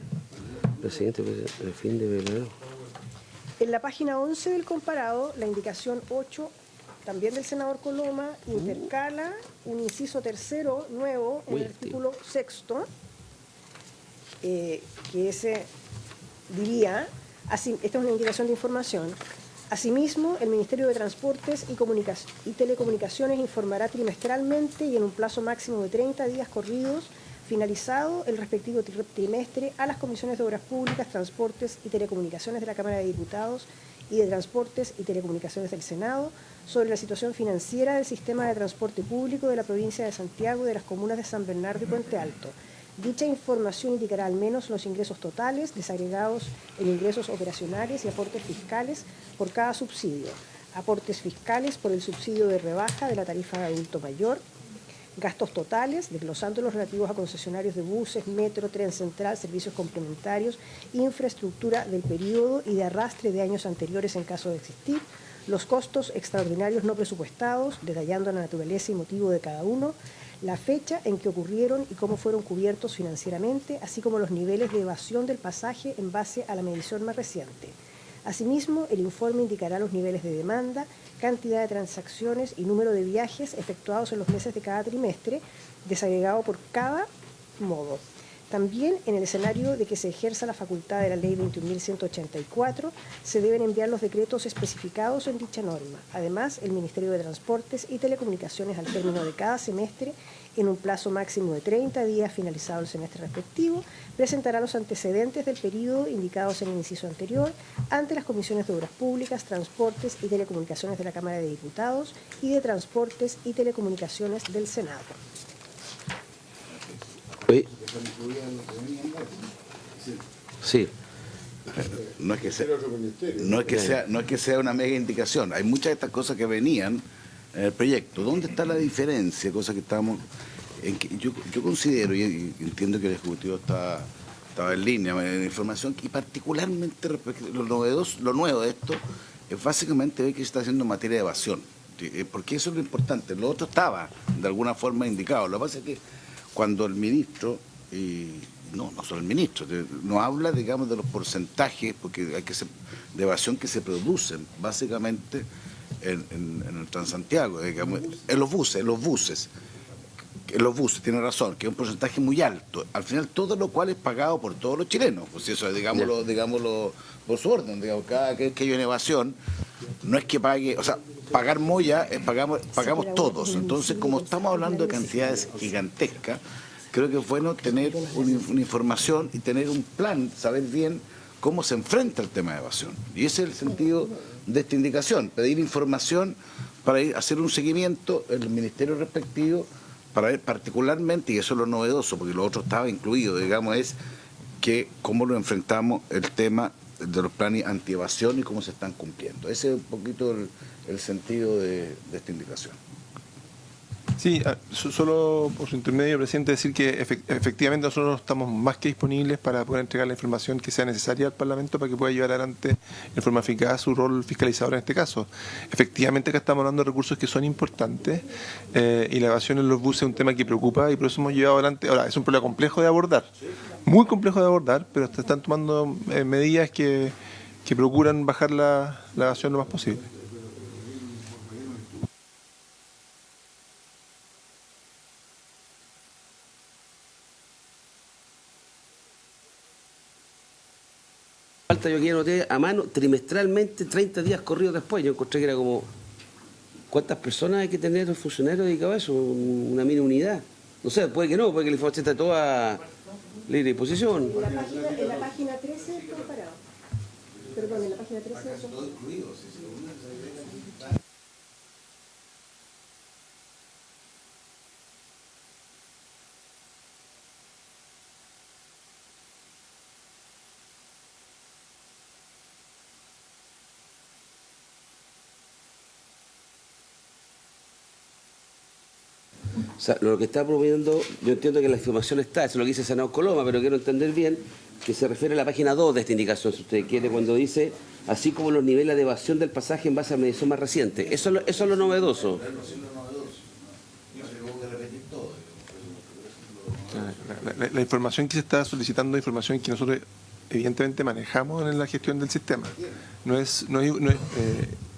La siguiente, a fin de velar. En la página 11 del comparado, la indicación 8, también del senador Coloma, intercala un inciso tercero nuevo en el artículo 6º, que ese diría, así, esta es una indicación de información, asimismo, el Ministerio de Transportes y Telecomunicaciones informará trimestralmente y en un plazo máximo de 30 días corridos, finalizado el respectivo trimestre, a las comisiones de Obras Públicas, Transportes y Telecomunicaciones de la Cámara de Diputados y de Transportes y Telecomunicaciones del Senado sobre la situación financiera del sistema de transporte público de la provincia de Santiago y de las comunas de San Bernardo y Puente Alto. Dicha información indicará al menos los ingresos totales, desagregados en ingresos operacionales y aportes fiscales por cada subsidio, aportes fiscales por el subsidio de rebaja de la tarifa de adulto mayor, gastos totales, desglosando los relativos a concesionarios de buses, metro, tren central, servicios complementarios, infraestructura del periodo y de arrastre de años anteriores en caso de existir, los costos extraordinarios no presupuestados, detallando la naturaleza y motivo de cada uno, la fecha en que ocurrieron y cómo fueron cubiertos financieramente, así como los niveles de evasión del pasaje en base a la medición más reciente. Asimismo, el informe indicará los niveles de demanda, cantidad de transacciones y número de viajes efectuados en los meses de cada trimestre, desagregado por cada modo. También, en el escenario de que se ejerza la facultad de la Ley 21.184, se deben enviar los decretos especificados en dicha norma. Además, el Ministerio de Transportes y Telecomunicaciones, al término de cada semestre, en un plazo máximo de 30 días finalizado el semestre respectivo, presentará los antecedentes del periodo indicados en el inciso anterior ante las comisiones de Obras Públicas, Transportes y Telecomunicaciones de la Cámara de Diputados y de Transportes y Telecomunicaciones del Senado. Sí. No es que sea una mega indicación. Hay muchas de estas cosas que venían en el proyecto. ¿Dónde está la diferencia? Cosa que estábamos en que yo considero y entiendo que el Ejecutivo estaba en línea en la información y particularmente lo nuevo de esto es básicamente ver que se está haciendo en materia de evasión. Porque eso es lo importante. Lo otro estaba de alguna forma indicado. Lo que pasa es que cuando el ministro, y no solo el ministro, nos habla, digamos, de los porcentajes porque hay que de evasión que se producen básicamente en el Transantiago, digamos, en los buses, tiene razón, que es un porcentaje muy alto. Al final, todo lo cual es pagado por todos los chilenos. Pues eso, digámoslo por su orden. Digamos, cada vez que hay una evasión, no es que pague, o sea, pagar moya, pagamos todos. Entonces, como estamos hablando de cantidades gigantescas, creo que es bueno tener una información y tener un plan, saber bien cómo se enfrenta el tema de evasión. Y ese es el sentido de esta indicación, pedir información para ir a hacer un seguimiento en el ministerio respectivo, para ver particularmente, y eso es lo novedoso, porque lo otro estaba incluido, digamos, es que cómo lo enfrentamos el tema de los planes anti-evasión y cómo se están cumpliendo. Ese es un poquito el sentido de esta indicación. Sí, solo por su intermedio, presidente, decir que efectivamente nosotros estamos más que disponibles para poder entregar la información que sea necesaria al Parlamento para que pueda llevar adelante en forma eficaz su rol fiscalizador en este caso. Efectivamente acá estamos hablando de recursos que son importantes y la evasión en los buses es un tema que preocupa y por eso hemos llevado adelante. Ahora, es un problema complejo de abordar, muy complejo de abordar, pero se están tomando medidas que procuran bajar la evasión lo más posible. Falta, yo aquí anoté a mano trimestralmente 30 días corridos después. Yo encontré que era como ¿cuántas personas hay que tener un funcionario dedicado a eso? Una mini unidad. No sé, puede que no, puede que la información esté toda libre disposición. En la página 13 está comparado. Perdón, en la página 13 son... O sea, lo que está promoviendo, yo entiendo que la información está, eso es lo que dice el senador Coloma, pero quiero entender bien que se refiere a la página 2 de esta indicación, si usted quiere, cuando dice, así como los niveles de evasión del pasaje en base a medición más reciente. Eso es lo novedoso. La información que se está solicitando es información que nosotros evidentemente manejamos en la gestión del sistema.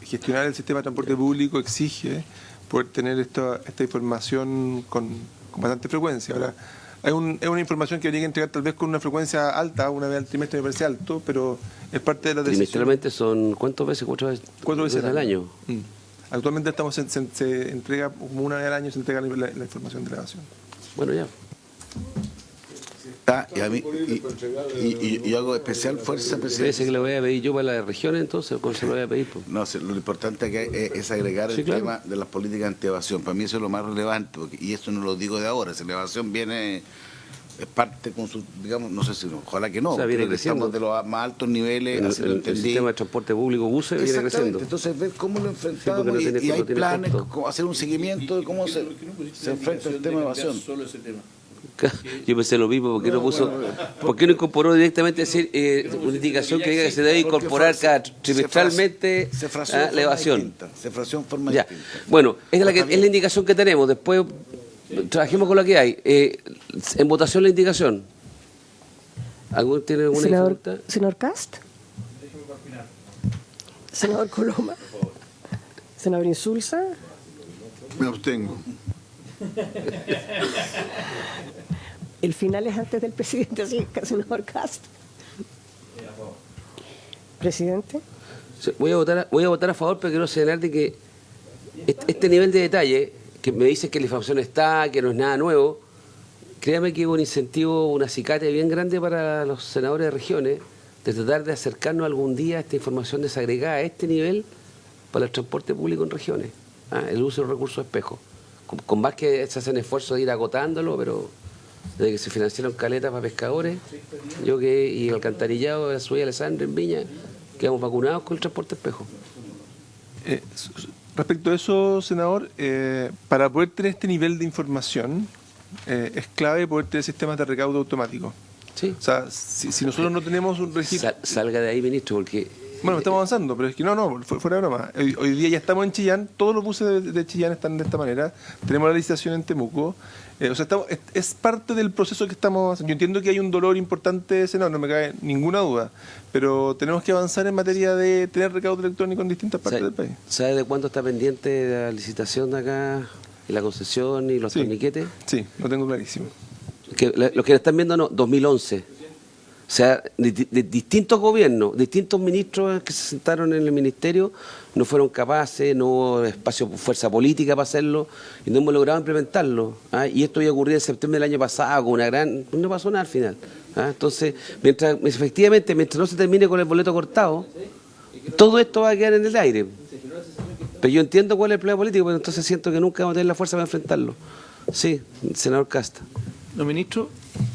Gestionar el sistema de transporte público exige poder tener esta información con bastante frecuencia. Ahora, es una información que habría que entregar tal vez con una frecuencia alta, una vez al trimestre me parece alto, pero es parte de la decisión. Trimestralmente son, ¿cuántas veces? ¿Cuatro veces al año? Actualmente se entrega como una vez al año, se entrega la información de la evasión. Bueno, ya. Y yo hago especial fuerza, presidente. ¿Parece que le voy a pedir yo para las regiones entonces? ¿Cómo se lo voy a pedir? Pues? No, lo importante que es agregar el tema de las políticas anti-evasión. Para mí eso es lo más relevante, y esto no lo digo de ahora. Si la evasión viene, es parte con su, digamos, no sé si, ojalá que no, o sea, viene creciendo. Estamos de los más altos niveles. El sistema de transporte público buses viene creciendo. Entonces ver cómo lo enfrentamos y hay planes, hacer un seguimiento de cómo se enfrenta el tema de evasión. Yo pensé lo mismo, ¿por qué no incorporó directamente una indicación que diga que se debe incorporar cada trimestralmente la evasión? Se frasó en forma ya. distinta. Bueno, es la indicación que tenemos, después trabajemos con lo que hay. En votación la indicación. ¿Alguno tiene alguna pregunta? Senador Cast. Senador Coloma. Senador Insulza. Me abstengo. El final es antes del presidente, así que senador Cast. Presidente. Voy a votar a favor, pero quiero señalar de que este nivel de detalle, que me dice que la información está, que no es nada nuevo, créame que es un incentivo, un acicate bien grande para los senadores de regiones de tratar de acercarnos algún día a esta información desagregada a este nivel para el transporte público en regiones. El uso de los recursos espejo. Con más que se hacen esfuerzos de ir agotándolo, pero desde que se financiaron caletas para pescadores, y el alcantarillado de la subida de Alessandra en Viña, quedamos vacunados con el transporte espejo. Respecto a eso, senador, para poder tener este nivel de información, es clave poder tener sistemas de recaudo automático. Sí. O sea, si nosotros no tenemos un registro... Salga de ahí, ministro, porque... Bueno, estamos avanzando, pero es que no, fuera de broma. Hoy día ya estamos en Chillán, todos los buses de Chillán están de esta manera, tenemos la licitación en Temuco, es parte del proceso que estamos haciendo. Yo entiendo que hay un dolor importante, senador, no me cabe ninguna duda, pero tenemos que avanzar en materia de tener recaudo electrónico en distintas partes del país. ¿Sabe de cuánto está pendiente la licitación de acá, y la concesión y los torniquetes? Sí, lo tengo clarísimo. Los que están viendo, 2011. O sea, de distintos gobiernos, distintos ministros que se sentaron en el ministerio, no fueron capaces, no hubo espacio, fuerza política para hacerlo, y no hemos logrado implementarlo. Y esto ya ocurrió en septiembre del año pasado, con no pasó nada al final. Entonces, mientras no se termine con el boleto cortado, todo esto va a quedar en el aire. Pero yo entiendo cuál es el problema político, pero entonces siento que nunca vamos a tener la fuerza para enfrentarlo. Sí, senador Casta. No, ministro,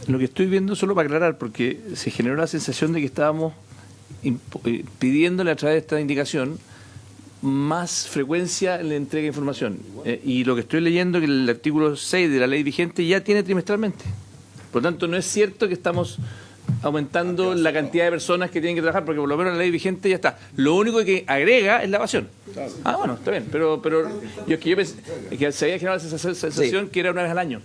lo que estoy viendo, solo para aclarar, porque se generó la sensación de que estábamos pidiéndole a través de esta indicación más frecuencia en la entrega de información. Y lo que estoy leyendo es que el artículo 6 de la ley vigente ya tiene trimestralmente. Por lo tanto, no es cierto que estamos aumentando la cantidad de personas que tienen que trabajar, porque por lo menos la ley vigente ya está. Lo único que agrega es la evasión. Bueno, está bien, pero yo pensé que se había generado esa sensación que era una vez al año.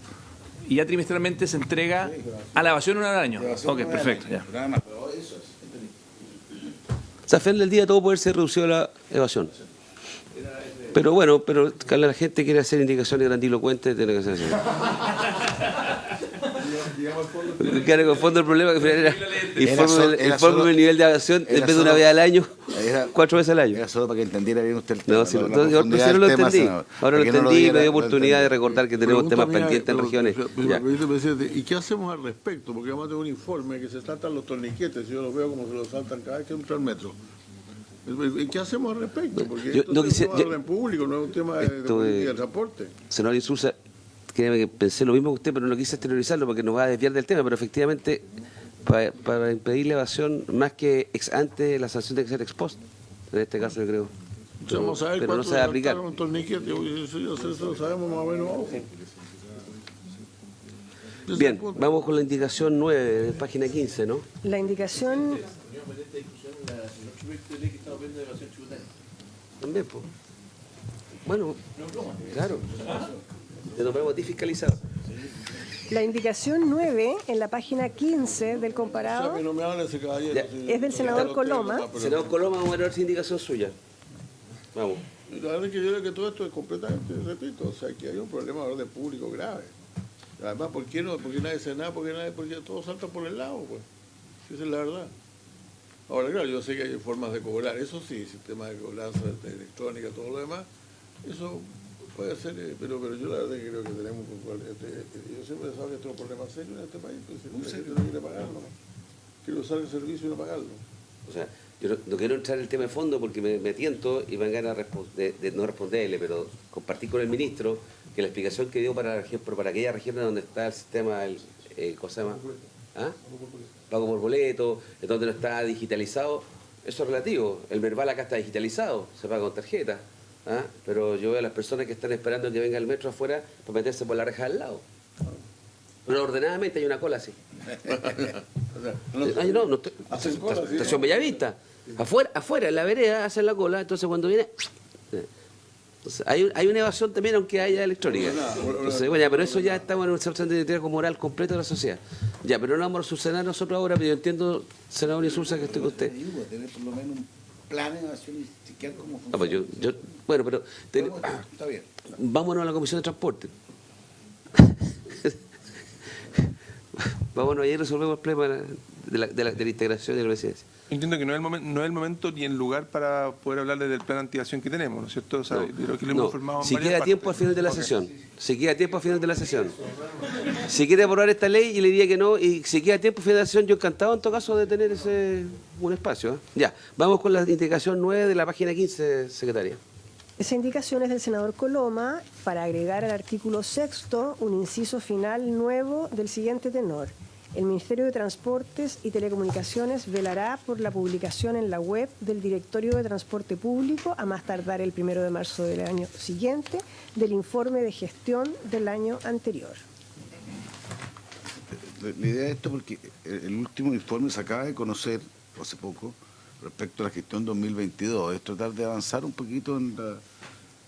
Y ya trimestralmente se entrega a la evasión una vez al año. Ok, perfecto. Ya. O sea, al final del día todo puede ser reducido a la evasión. Pero bueno, la gente quiere hacer indicaciones grandilocuentes, tiene que hacer eso. Claro, con el fondo el problema que al final era Infórmeme el nivel de evasión en vez de una vez al año, 4 veces al año. Era solo para que entendiera bien usted el tema. No, sí, entonces, yo lo entendí. Ahora lo entendí y me dio oportunidad de recordar que tenemos temas pendientes en regiones. ¿Y qué hacemos al respecto? Porque además tengo un informe que se saltan los torniquetes, yo los veo como se los saltan cada vez que entra al metro. ¿Y qué hacemos al respecto? Porque esto es un tema de orden público, no es un tema de transporte. Senador Insulza, créeme que pensé lo mismo que usted, pero no quise exteriorizarlo porque nos va a desviar del tema, pero efectivamente, para impedir la evasión, más que ex ante, la sanción tiene que ser ex post. En este caso, yo creo. Pero no se va a aplicar. Un torniquete, eso lo sabemos más o menos. Bien, vamos con la indicación 9, de página 15, ¿no? La indicación... También, pues. Bueno, claro. De nombramos fiscalizado. La indicación 9 en la página 15 del comparado No me habla ese caballero, es del senador Coloma. Senador Coloma, vamos a ver si indicación suya. Vamos. La verdad es que yo creo que todo esto es completamente, repito, o sea, que hay un problema de orden público grave. Además, ¿por qué no? Porque nadie hace nada, porque todos saltan por el lado, pues. Esa es la verdad. Ahora, claro, yo sé que hay formas de cobrar, eso sí, sistema de cobranza electrónica, todo lo demás, eso puede ser, pero yo la verdad que creo que tenemos, yo siempre he pensado que esto es un problema serio en este país, pues si la gente no quiere pagarlo, quiere usar el servicio y no pagarlo. O sea, yo no quiero entrar en el tema de fondo porque me tiento y van ganas de no responderle, pero compartir con el ministro que la explicación que dio para aquellas regiones donde está el sistema, ¿cómo se llama? ¿Ah? Pago por boleto, donde no está digitalizado, eso es relativo. El verbal acá está digitalizado, se paga con tarjeta. ¿Ah? Pero yo veo a las personas que están esperando que venga el metro afuera para meterse por la reja al lado. Pero ordenadamente hay una cola así. Estación Bellavista. Afuera, en la vereda, hacen la cola, entonces cuando viene... Entonces, hay una evasión también, aunque haya electrónica. Entonces, bueno, pero eso ya estamos en un centro de riesgo moral completo de la sociedad. Ya, pero no vamos a subsanar nosotros ahora, pero yo entiendo, senador Insulza, que estoy con usted. Tener por lo menos un plan de evasión y chequear cómo funciona. Pues bueno, pero... Está bien. Vámonos a la Comisión de Transporte. Vámonos, ahí resolvemos el problema de la integración de la presidencia. Entiendo que no es el momento ni el lugar para poder hablarle del plan de activación que tenemos, ¿no es cierto? O sea, creo que lo hemos formado en si varias queda partes. tiempo al final de la sesión. Si queda tiempo al final de la sesión. Si quiere aprobar esta ley, y le diría que no, y si queda tiempo al final de la sesión, yo encantado en todo caso de tener un espacio. Ya, vamos con la indicación 9 de la página 15, secretaria. Esa indicación es del senador Coloma para agregar al artículo 6º un inciso final nuevo del siguiente tenor. El Ministerio de Transportes y Telecomunicaciones velará por la publicación en la web del Directorio de Transporte Público a más tardar el 1 de marzo del año siguiente del informe de gestión del año anterior. La idea de esto, porque el último informe se acaba de conocer hace poco respecto a la gestión 2022, es tratar de avanzar un poquito en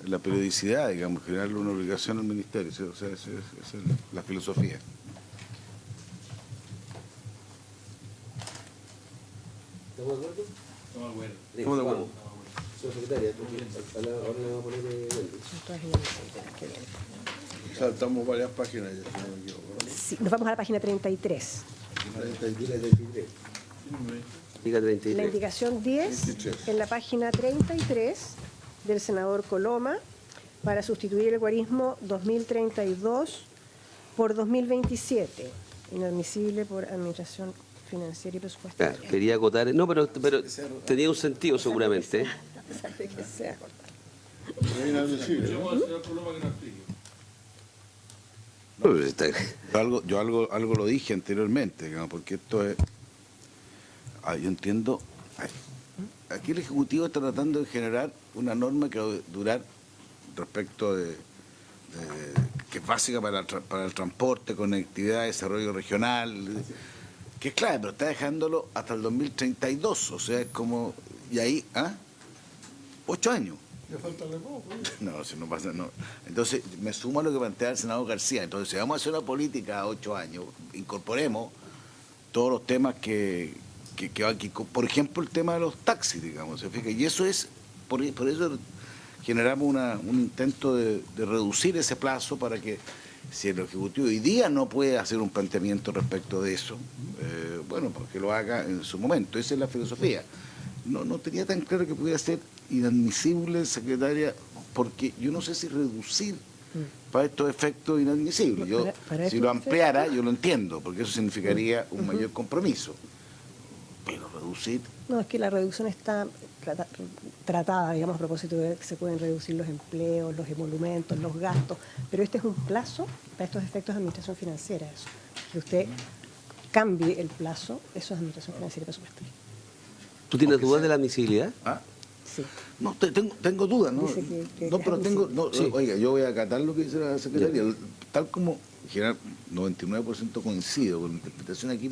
la periodicidad, digamos, generarle una obligación al Ministerio, o sea, esa es la filosofía. ¿Estamos de acuerdo? Estamos de acuerdo. Estamos de acuerdo. Señora secretaria, ahora le vamos a poner Saltamos varias páginas ya, si no me equivoco, ¿no? Sí, nos vamos a la página 33. La indicación 10 en la página 33 del senador Coloma para sustituir el guarismo 2032 por 2027, inadmisible por administración financiera y presupuestaria. Claro, quería acotar, no, pero tenía un sentido seguramente. Que sea. Es inadmisible, ¿no? Yo algo lo dije anteriormente, digamos, porque esto es... yo entiendo... Aquí el Ejecutivo está tratando de generar una norma que va a durar respecto que es básica para el transporte, conectividad, desarrollo regional, que es clave, pero está dejándolo hasta el 2032, o sea, es como... Y ahí, 8 años. Le falta poco. No, si no pasa, no. Entonces, me sumo a lo que plantea el senador García. Entonces, si vamos a hacer una política a 8 años, incorporemos todos los temas por ejemplo, el tema de los taxis, digamos, ¿se fija? Y eso es, por eso generamos un intento de reducir ese plazo para que, si el Ejecutivo hoy día no puede hacer un planteamiento respecto de eso, bueno, pues que lo haga en su momento. Esa es la filosofía. No tenía tan claro que pudiera ser inadmisible, secretaria, porque yo no sé si reducir para estos efectos inadmisibles. Yo, si lo ampliara, yo lo entiendo, porque eso significaría un mayor compromiso. Pero reducir... No, es que la reducción está tratada, digamos, a propósito de que se pueden reducir los empleos, los emolumentos, los gastos, pero este es un plazo para estos efectos de administración financiera. Eso. Que usted cambie el plazo, eso es administración financiera y presupuestaria. ¿Tú tienes dudas de la admisibilidad? ¿Ah? Sí. No, tengo dudas, ¿no? Dice que No, pero tengo... No, Sí. Oiga, yo voy a acatar lo que dice la secretaria. Tal como, en general, 99% coincido con la interpretación aquí,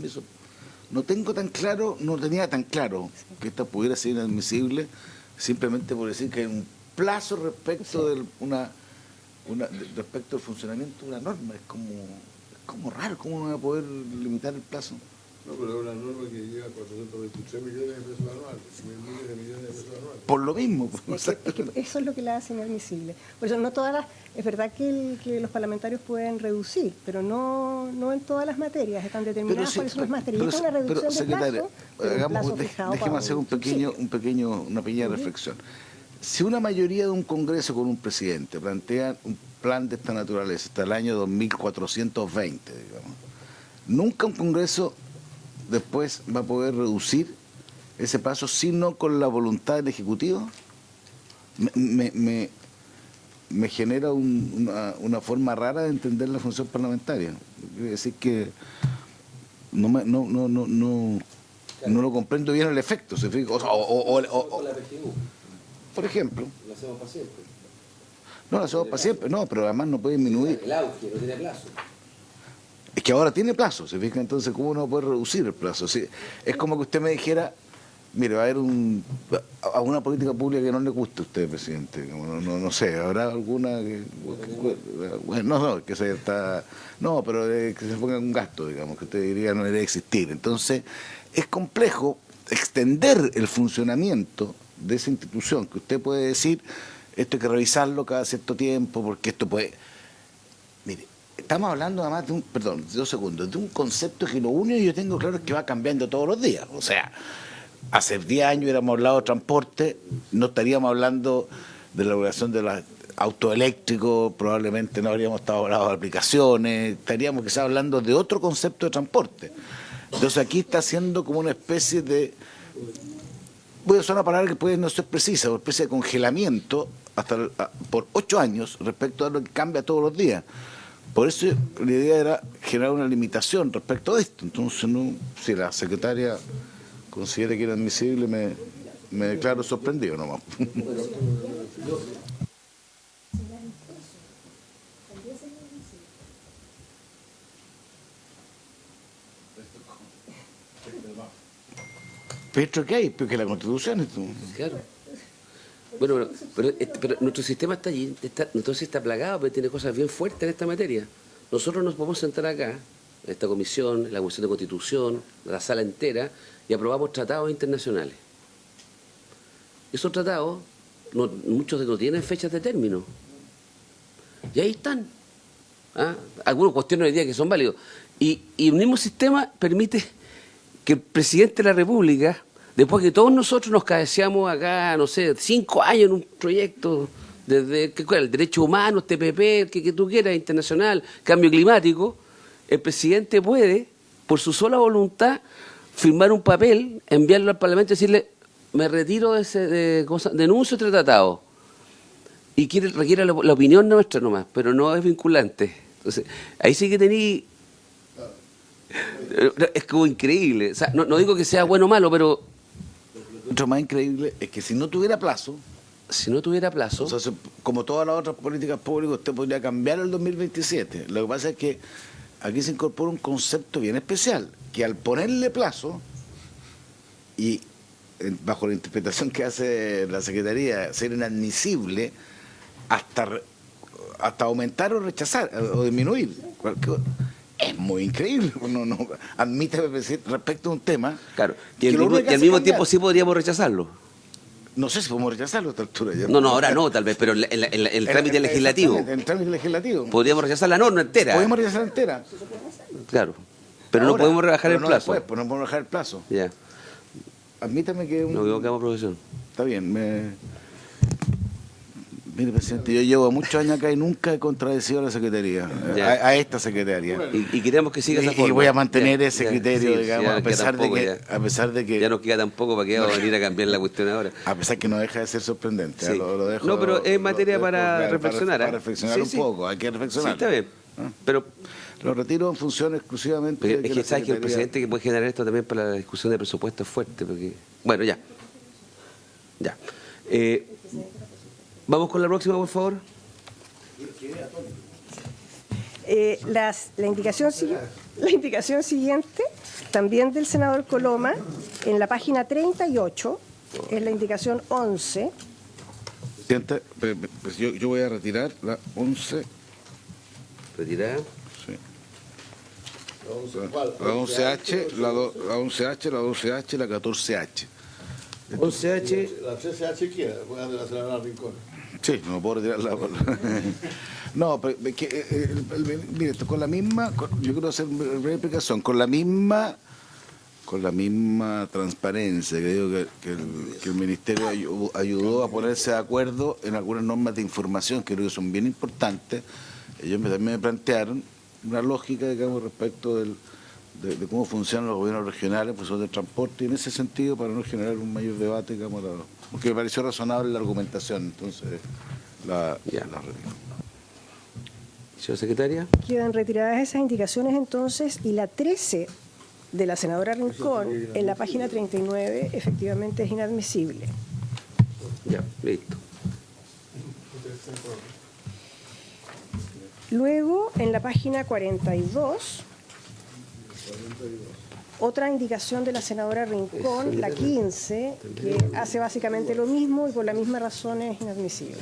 no tenía tan claro que esta pudiera ser inadmisible simplemente por decir que hay un plazo respecto respecto al funcionamiento de una norma. Es como raro, ¿cómo no va a poder limitar el plazo? No, pero es una norma que llega a 423 millones de pesos anuales, miles de millones de pesos anuales. Por lo mismo. Es que eso es lo que la hace inadmisible. Por eso no todas las, es verdad que los parlamentarios pueden reducir, pero no en todas las materias. Están determinadas cuáles son las materias. Y esta es una reducción de plazo, pero un plazo fijado déjeme para hacer una pequeña reflexión. Si una mayoría de un Congreso con un presidente plantea un plan de esta naturaleza hasta el año 2420, digamos, nunca un Congreso después va a poder reducir ese paso, sino con la voluntad del Ejecutivo. Me genera una forma rara de entender la función parlamentaria. Quiere decir que no lo comprendo bien el efecto. ¿Se fija? Por ejemplo. Lo hacemos para siempre. No, lo hacemos para siempre. No, pero además no puede disminuir. El auge no tiene plazo. Es que ahora tiene plazo, ¿se fija? Entonces, ¿cómo no puede reducir el plazo? ¿Sí? Es como que usted me dijera, mire, va a haber alguna política pública que no le guste a usted, presidente. No sé, ¿habrá alguna que bueno, que se está... No, pero que se ponga un gasto, digamos, que usted diría no debería existir. Entonces, es complejo extender el funcionamiento de esa institución, que usted puede decir, esto hay que revisarlo cada cierto tiempo, porque esto puede... Mire, estamos hablando además de un concepto que lo único que yo tengo claro es que va cambiando todos los días. O sea, hace 10 años hubiéramos hablado de transporte, no estaríamos hablando de la regulación de los autos eléctricos, probablemente no habríamos estado hablando de aplicaciones, estaríamos quizás hablando de otro concepto de transporte. Entonces aquí está haciendo como una especie de... Voy a usar una palabra que puede no ser precisa, una especie de congelamiento por 8 años respecto a lo que cambia todos los días. Por eso la idea era generar una limitación respecto a esto. Entonces, si la secretaria considera que era admisible, me declaro sorprendido nomás. ¿Pero qué hay? Porque la Constitución es... Claro. Bueno, pero nuestro sistema está allí, entonces está plagado, pero tiene cosas bien fuertes en esta materia. Nosotros nos podemos sentar acá, en esta comisión, en la Comisión de Constitución, la sala entera, y aprobamos tratados internacionales. Esos tratados, muchos de ellos tienen fechas de término. Y ahí están. ¿Ah? Algunos cuestiones hoy día que son válidos. Y el mismo sistema permite que el presidente de la República, después que todos nosotros nos cabeceamos acá, no sé, 5 años en un proyecto, desde el derecho humano, TPP, el que tú quieras, internacional, cambio climático, el presidente puede, por su sola voluntad, firmar un papel, enviarlo al Parlamento y decirle, me retiro de ese denuncio este tratado. Y requiere la opinión nuestra nomás, pero no es vinculante. Entonces, ahí sí que tení... Es como increíble. O sea, no digo que sea bueno o malo, pero... Lo más increíble es que si no tuviera plazo... Si no tuviera plazo... O sea, como todas las otras políticas públicas, usted podría cambiar el 2027. Lo que pasa es que aquí se incorpora un concepto bien especial, que al ponerle plazo, y bajo la interpretación que hace la Secretaría, ser inadmisible hasta aumentar o rechazar o disminuir. Es muy increíble. No admite respecto a un tema. Claro, y al mismo tiempo sí podríamos rechazarlo. No sé si podemos rechazarlo a esta altura. Ya. No, ahora no, tal vez, pero el trámite legislativo. El trámite legislativo. Podríamos rechazar la norma entera. Podemos rechazar entera. Claro. Pero no ahora, podemos rebajar pero el no plazo. después, pues no podemos rebajar el plazo. Ya, Admítame que... nos equivocamos, profesor. Está bien. Mire, presidente, yo llevo muchos años acá y nunca he contradecido a la Secretaría, Ya. a esta Secretaría. Y queremos que siga esa forma. Y voy a mantener Ya, ese ya, criterio, sí, digamos, ya a pesar de que... ya. A pesar de que Ya nos queda tampoco para que vamos a venir a cambiar la cuestión ahora. A pesar que no deja de ser sorprendente. Sí. Lo dejo, No, pero es materia lo dejo, para claro, reflexionar. Para ¿eh? reflexionar Sí, un sí. poco, hay que Sí, reflexionar. está bien. Pero Lo retiro en función exclusivamente es de que la sabes que el Secretaría- presidente que puede generar esto también para la discusión de presupuesto es fuerte. Porque... Bueno, ya. Ya. Vamos con la próxima, por favor. La indicación siguiente, también del senador Coloma, en la página 38, es la indicación 11. Presidente, pues yo voy a retirar la 11. Retirada. Sí. La 11H, la 11H, la 12H, la 14H. 11H. La CCH quiera, voy a la senadora Rincón. Sí, no puedo retirar la... No, pero mire, con la misma... Yo quiero hacer una breve explicación. Con la misma transparencia que digo que el Ministerio ayudó a ponerse de acuerdo en algunas normas de información que creo que son bien importantes. Ellos también me plantearon una lógica, digamos, respecto de cómo funcionan los gobiernos regionales, profesores de transporte, y en ese sentido, para no generar un mayor debate, digamos, porque me pareció razonable la argumentación, entonces la retiro. Señora secretaria. Quedan retiradas esas indicaciones entonces, y la 13 de la senadora Rincón, en la página 39, efectivamente es inadmisible. Ya, listo. Luego, en la página 42, otra indicación de la senadora Rincón, la 15, que hace básicamente lo mismo y por la misma razón es inadmisible.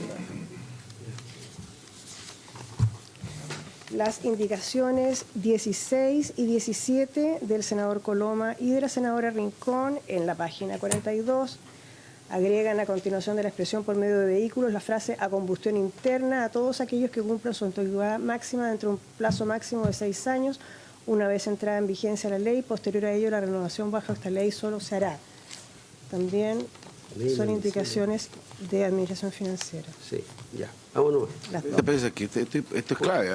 Las indicaciones 16 y 17 del senador Coloma y de la senadora Rincón, en la página 42, agregan a continuación de la expresión por medio de vehículos la frase a combustión interna a todos aquellos que cumplan su antigüedad máxima dentro de un plazo máximo de 6 años, una vez entrada en vigencia la ley. Posterior a ello, la renovación bajo esta ley solo se hará. También son indicaciones de administración financiera. Sí, ya. Vámonos. Las dos. ¿Te parece que esto es clave?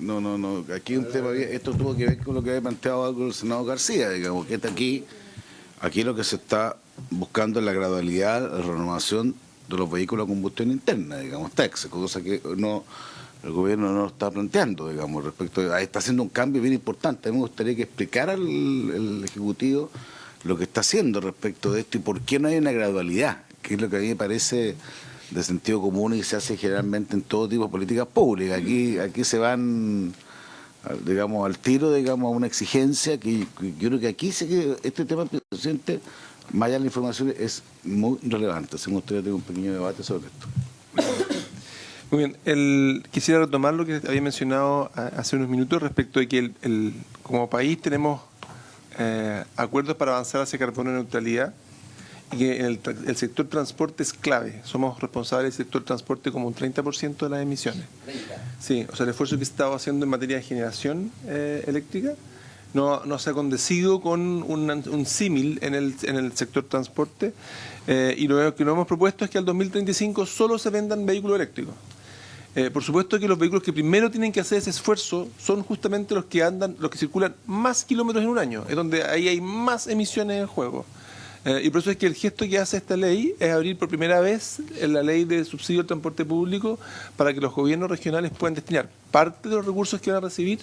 No. Aquí un tema, esto tuvo que ver con lo que había planteado algo el senador García, digamos, que aquí lo que se está buscando es la gradualidad, la renovación de los vehículos a combustión interna, digamos, TEX, cosa que el gobierno no lo está planteando, digamos, respecto está haciendo un cambio bien importante. A mí me gustaría que explicara el Ejecutivo lo que está haciendo respecto de esto y por qué no hay una gradualidad, que es lo que a mí me parece de sentido común y que se hace generalmente en todo tipo de políticas públicas. Aquí se van, digamos, al tiro, digamos, a una exigencia que yo creo que aquí sí que este tema, presidente, más allá de la información, es muy relevante. Así me gustaría tener un pequeño debate sobre esto. Muy bien, quisiera retomar lo que había mencionado hace unos minutos respecto de que como país tenemos acuerdos para avanzar hacia carbono neutralidad y que el sector transporte es clave. Somos responsables del sector transporte como un 30% de las emisiones. Sí, o sea, el esfuerzo que se estaba haciendo en materia de generación eléctrica no se ha condecido con un símil en el sector transporte y lo que nos hemos propuesto es que al 2035 solo se vendan vehículos eléctricos. Por supuesto que los vehículos que primero tienen que hacer ese esfuerzo son justamente los que circulan más kilómetros en un año, es donde ahí hay más emisiones en juego. Y por eso es que el gesto que hace esta ley es abrir por primera vez la ley de subsidio al transporte público para que los gobiernos regionales puedan destinar parte de los recursos que van a recibir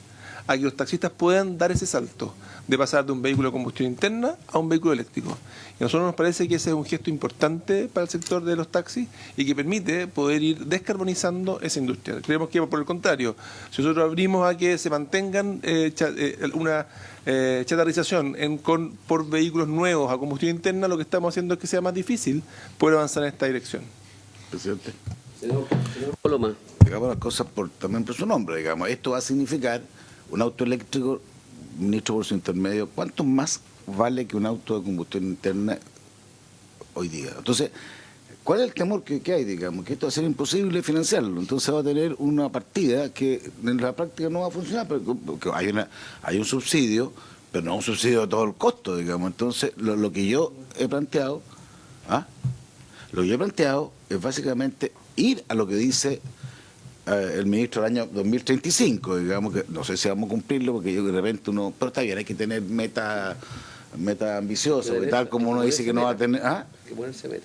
a que los taxistas puedan dar ese salto de pasar de un vehículo de combustión interna a un vehículo eléctrico. Y a nosotros nos parece que ese es un gesto importante para el sector de los taxis y que permite poder ir descarbonizando esa industria. Creemos que por el contrario, si nosotros abrimos a que se mantengan una chatarrización por vehículos nuevos a combustión interna, lo que estamos haciendo es que sea más difícil poder avanzar en esta dirección. Presidente. Señor Coloma. Digamos las cosas también por su nombre, digamos. Esto va a significar un auto eléctrico, ministro por su intermedio, ¿cuánto más vale que un auto de combustión interna hoy día? Entonces, ¿cuál es el temor que hay, digamos? Que esto va a ser imposible financiarlo. Entonces va a tener una partida que en la práctica no va a funcionar, pero hay un subsidio pero no un subsidio de todo el costo, digamos. Entonces, lo que yo he planteado, es básicamente ir a lo que dice el ministro del año 2035, digamos, que no sé si vamos a cumplirlo, porque yo de repente uno, pero está bien, hay que tener meta ambiciosa, porque tal como uno dice que no va a tener...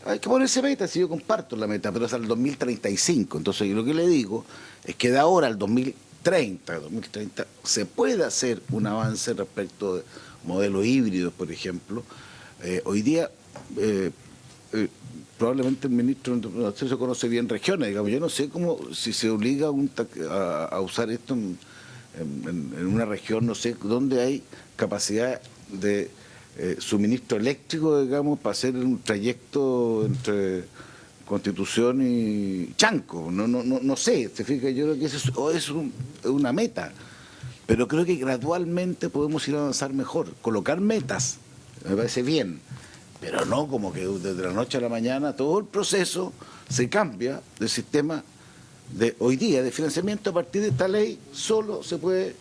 Hay que ponerse meta, si yo comparto la meta, pero es al 2035. Entonces, yo lo que le digo es que de ahora al 2030 se puede hacer un avance respecto de modelos híbridos, por ejemplo. Hoy día, probablemente el ministro no sé si se conoce bien regiones, digamos, yo no sé cómo, si se obliga a usar esto en una región, no sé dónde hay capacidad de suministro eléctrico, digamos, para hacer un trayecto entre Constitución y Chanco. No sé, se fija, yo creo que eso es una meta, pero creo que gradualmente podemos ir a avanzar mejor, colocar metas, me parece bien, pero no como que desde la noche a la mañana todo el proceso se cambia del sistema de hoy día de financiamiento. A partir de esta ley solo se puede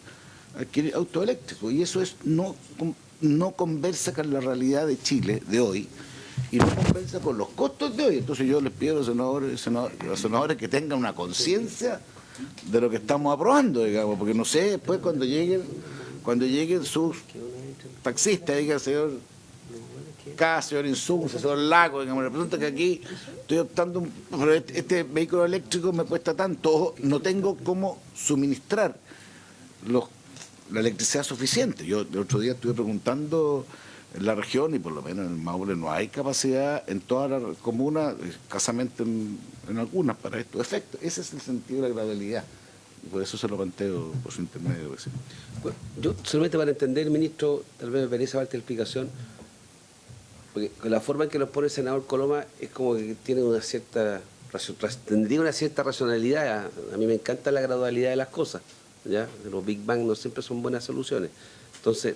adquirir auto eléctrico, y eso es no conversa con la realidad de Chile de hoy y no conversa con los costos de hoy. Entonces yo les pido a los senadores que tengan una conciencia de lo que estamos aprobando, digamos, porque no sé, después cuando lleguen sus taxistas, diga señor señor Insum, señor Lago, digamos, representa que aquí estoy optando, pero este vehículo eléctrico me cuesta tanto, no tengo cómo suministrar la electricidad suficiente. Yo el otro día estuve preguntando en la región, y por lo menos en el Maule no hay capacidad en toda la comuna, escasamente en algunas, para estos efectos. Ese es el sentido de la gradualidad, y por eso se lo planteo por su intermedio. Bueno, yo solamente para entender, ministro, tal vez me merece parte de explicación, porque con la forma en que lo pone el senador Coloma es como que tiene tendría una cierta racionalidad. A mí me encanta la gradualidad de las cosas, ¿ya? Los Big Bang no siempre son buenas soluciones. Entonces,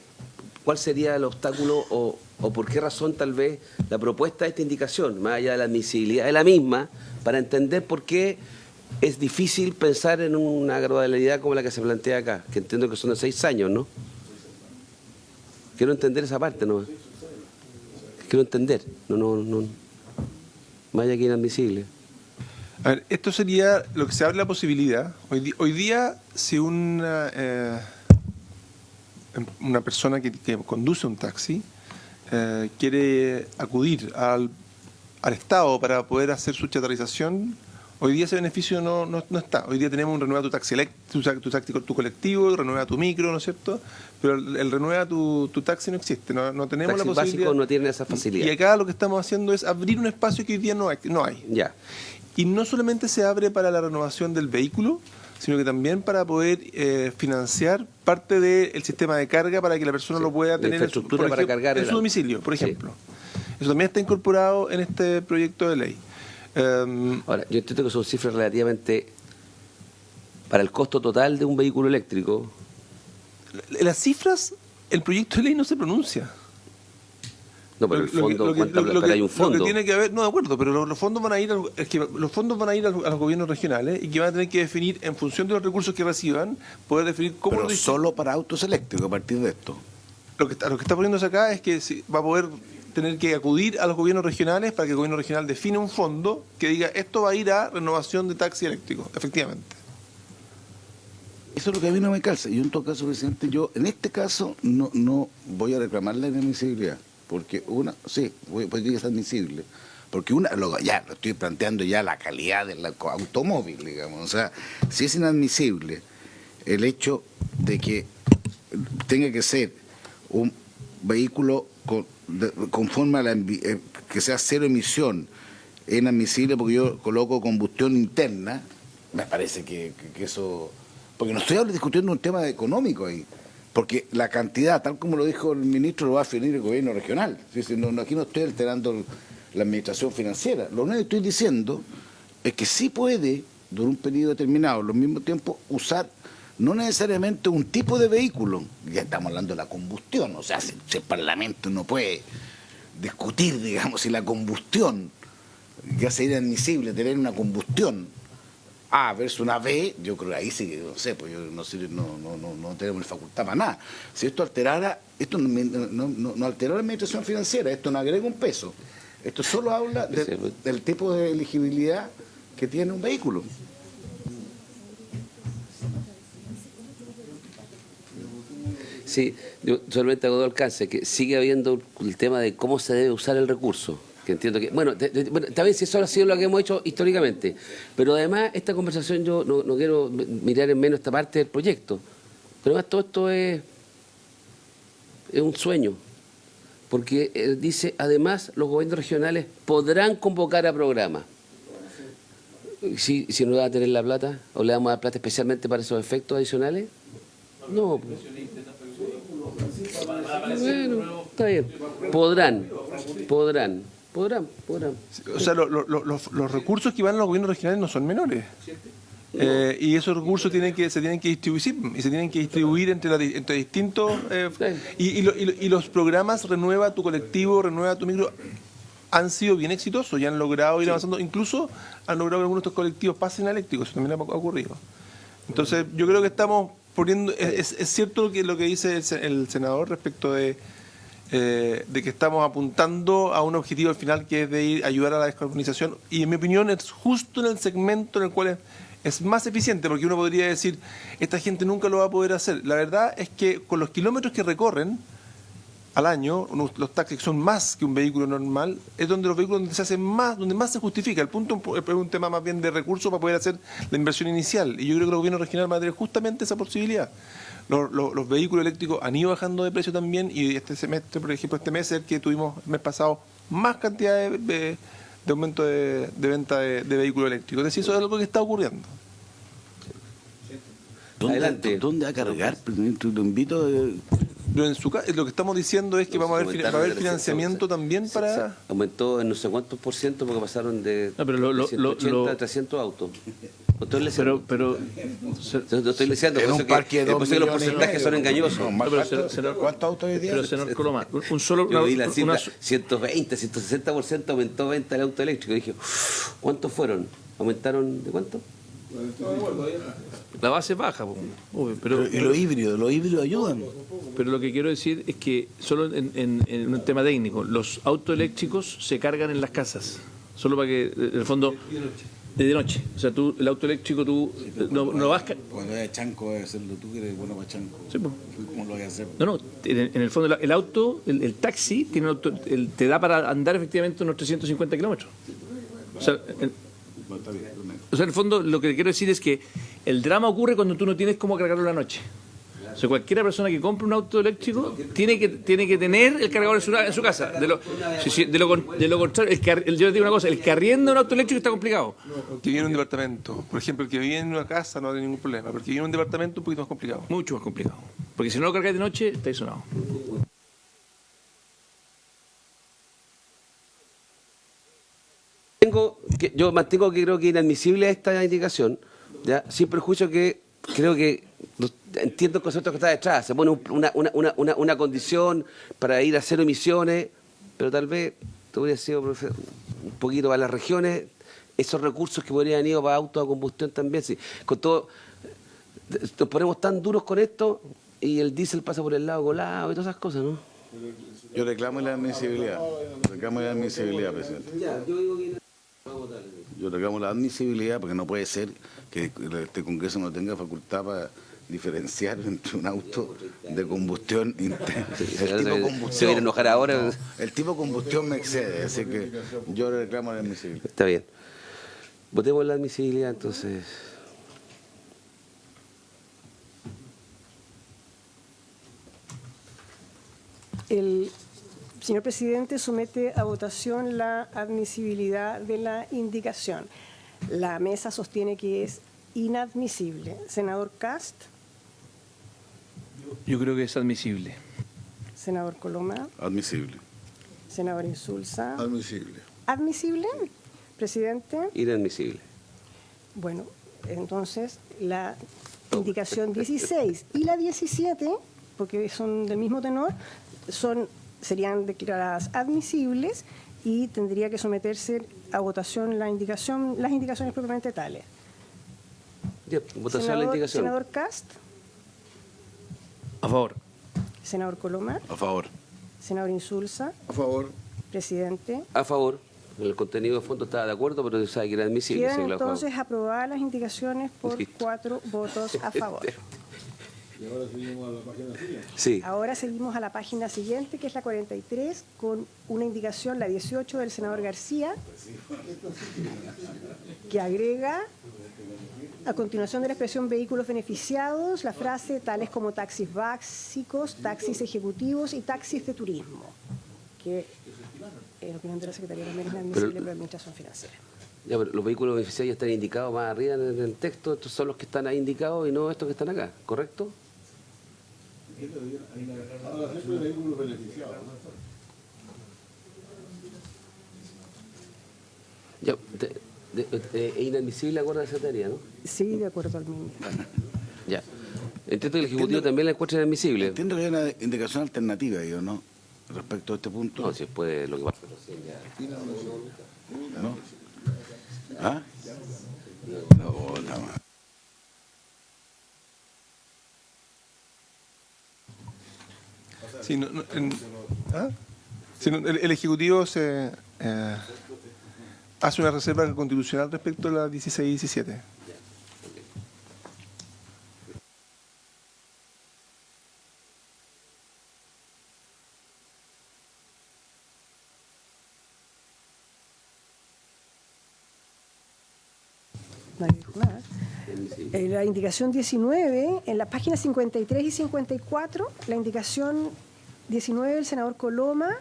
¿cuál sería el obstáculo o por qué razón tal vez la propuesta de esta indicación, más allá de la admisibilidad de la misma, para entender por qué es difícil pensar en una gradualidad como la que se plantea acá, que entiendo que son de 6 años, ¿no? Quiero entender esa parte, ¿no? Quiero entender, no. Más allá que inadmisible. A ver, esto sería lo que se abre la posibilidad. Hoy día, si una persona que conduce un taxi quiere acudir al Estado para poder hacer su chatarrización, hoy día ese beneficio no está. Hoy día tenemos un renueva tu taxi, tu colectivo, renueva tu micro, ¿no es cierto? Pero el renueva tu taxi no existe, no tenemos Taxis la posibilidad. básicos no tienen esa facilidad. Y acá lo que estamos haciendo es abrir un espacio que hoy día no hay. Ya. Y no solamente se abre para la renovación del vehículo, sino que también para poder financiar parte del sistema de carga para que la persona lo pueda tener en su domicilio, por ejemplo. Sí. Eso también está incorporado en este proyecto de ley. Ahora, yo entiendo que son cifras relativamente para el costo total de un vehículo eléctrico. Las cifras, el proyecto de ley no se pronuncia. No, pero el fondo, pero hay un fondo. Lo que tiene que haber, no, de acuerdo, pero los fondos van a ir a los gobiernos regionales y que van a tener que definir, en función de los recursos que reciban, poder definir cómo... Pero solo para autos eléctricos a partir de esto. Lo que está poniéndose acá es que va a poder tener que acudir a los gobiernos regionales para que el gobierno regional define un fondo que diga esto va a ir a renovación de taxi eléctrico, efectivamente. Eso es lo que a mí no me calza. Yo en todo caso, presidente, yo en este caso no voy a reclamar la inadmisibilidad. Porque podría ser admisible, porque ya lo estoy planteando ya la calidad del automóvil, digamos. O sea, si es inadmisible el hecho de que tenga que ser un vehículo conforme a que sea cero emisión, es inadmisible porque yo coloco combustión interna, me parece que eso... Porque no estoy discutiendo un tema económico ahí. Porque la cantidad, tal como lo dijo el ministro, lo va a definir el gobierno regional. Aquí no estoy alterando la administración financiera. Lo único que estoy diciendo es que sí puede, durante un periodo determinado, al mismo tiempo, usar no necesariamente un tipo de vehículo. Ya estamos hablando de la combustión. O sea, si el Parlamento no puede discutir, digamos, si la combustión, ya sería admisible tener una combustión A versus una B, yo creo que ahí sí que, no sé, pues yo no tenemos facultad para nada. Si esto alterara, esto no alteró la administración financiera, esto no agrega un peso. Esto solo habla del tipo de elegibilidad que tiene un vehículo. Sí, yo solamente hago dos alcances, que sigue habiendo el tema de cómo se debe usar el recurso, que entiendo que, bueno, también si eso ha sido lo que hemos hecho históricamente, pero además esta conversación yo no quiero mirar en menos esta parte del proyecto, pero además todo esto es un sueño, porque dice, además los gobiernos regionales podrán convocar a programas. Si no va a tener la plata, o le damos la plata especialmente para esos efectos adicionales, no. Bueno, está bien. Podrán. O sea, los recursos que van a los gobiernos regionales no son menores. Y esos recursos se tienen que distribuir entre distintos... y los programas Renueva tu colectivo, Renueva tu micro, han sido bien exitosos y han logrado ir avanzando. Incluso han logrado que algunos de estos colectivos pasen a eléctricos. Eso también ha ocurrido. Entonces, yo creo que estamos poniendo... Es cierto que lo que dice el senador respecto de que estamos apuntando a un objetivo al final, que es de ayudar a la descarbonización, y en mi opinión es justo en el segmento en el cual es más eficiente, porque uno podría decir, esta gente nunca lo va a poder hacer. La verdad es que con los kilómetros que recorren al año, los taxis son más que un vehículo normal, es donde los vehículos donde se hacen más, donde más se justifica. El punto es un tema más bien de recursos para poder hacer la inversión inicial, y yo creo que los gobiernos regionales van a tener justamente esa posibilidad. Los vehículos eléctricos han ido bajando de precio también, y este semestre, por ejemplo, este mes es el que tuvimos el mes pasado más cantidad de aumento de venta de vehículos eléctricos. Es decir, eso es algo que está ocurriendo. Adelante. ¿Dónde va a cargar? Te lo invito. Pero lo que estamos diciendo es que va a haber financiamiento también para... Aumentó en no sé cuántos por ciento, porque pasaron de 180 a 300 autos. Pero no estoy diciendo, en un parque de 2 que los porcentajes son engañosos. ¿Cuántos autos hoy día? Pero, senador Coloma, un solo... Yo vi la cifra, 120, 160% aumentó venta del auto eléctrico. Dije, ¿cuántos fueron? ¿Aumentaron de cuánto? La base baja, pero ¿Y los híbridos ayudan? Pero lo que quiero decir es que solo en un tema técnico, los autos eléctricos se cargan en las casas, solo para que, en el fondo, de noche. O sea, el auto eléctrico no vas... Cuando es chanco, debe hacerlo tú, que eres bueno para chanco. Sí, pues. ¿Cómo lo vas a hacer? No, en el fondo el auto, el taxi, te da para andar efectivamente unos 350 kilómetros. O sea, en el fondo lo que quiero decir es que el drama ocurre cuando tú no tienes cómo cargarlo en la noche. O sea, cualquier persona que compre un auto eléctrico tiene que tener el cargador en su casa. De lo contrario, yo te digo una cosa, el que arrienda un auto eléctrico está complicado. Que vive en un departamento. Por ejemplo, el que vive en una casa no tiene ningún problema, pero el que vive en un departamento un poquito más complicado. Mucho más complicado. Porque si no lo cargáis de noche, estáis sonados. Yo mantengo que creo que es inadmisible esta indicación, ¿ya? Sin perjuicio que creo que entiendo el concepto que está detrás. Se pone una condición para ir a cero emisiones, pero tal vez te hubiera sido un poquito para las regiones, esos recursos que podrían ir para autos a combustión también. Sí. Con todo, nos ponemos tan duros con esto y el diésel pasa por el lado colado y todas esas cosas, ¿no? Yo reclamo la admisibilidad. Presidente. Yo reclamo la admisibilidad porque no puede ser que este Congreso no tenga facultad para diferenciar entre un auto de combustión se viene a enojar ahora. No, el tipo de combustión me excede, así que yo reclamo la admisibilidad. Está bien. Votemos la admisibilidad entonces. El señor presidente somete a votación la admisibilidad de la indicación. La mesa sostiene que es inadmisible. Senador Cast. Yo creo que es admisible. Senador Coloma. Admisible. Senador Insulza. Admisible. ¿Admisible? Presidente. Inadmisible. Bueno, entonces la indicación 16 y la 17, porque son del mismo tenor, serían declaradas admisibles y tendría que someterse a votación las indicaciones propiamente tales. Ya, votación a la indicación. Senador Cast, A favor. senador Coloma, A favor. senador Insulza, A favor. presidente. A favor. El contenido de fondo estaba de acuerdo, pero sabe que era admisible. Quedan sí, claro, a favor. entonces aprobadas las indicaciones por Listo. 4 votos a favor. Y ahora seguimos a la página siguiente. Sí. Ahora seguimos a la página siguiente, que es la 43, con una indicación, la 18, del senador García, que agrega, a continuación de la expresión vehículos beneficiados, la frase tales como taxis básicos, taxis ejecutivos y taxis de turismo, que en opinión de la Secretaría también es inadmisible para la Administración Financiera. Ya, pero los vehículos beneficiarios están indicados más arriba en el texto. Estos son los que están ahí indicados y no estos que están acá, ¿correcto? Ahora siempre vehículos beneficiados. Ya, es inadmisible el acuerdo de secretaría, ¿no? Sí, de acuerdo al mismo. Ya. Entiendo que el Ejecutivo también la encuentra inadmisible. Entiendo que hay una indicación alternativa, yo, ¿no? Respecto a este punto. No, si después lo que pasa recién ya. ¿No? ¿Ah? No, la madre. Sí, el Ejecutivo hace una reserva constitucional respecto a la 16 y 17. Nada. La indicación 19, en la página 53 y 54, la indicación 19 del senador Coloma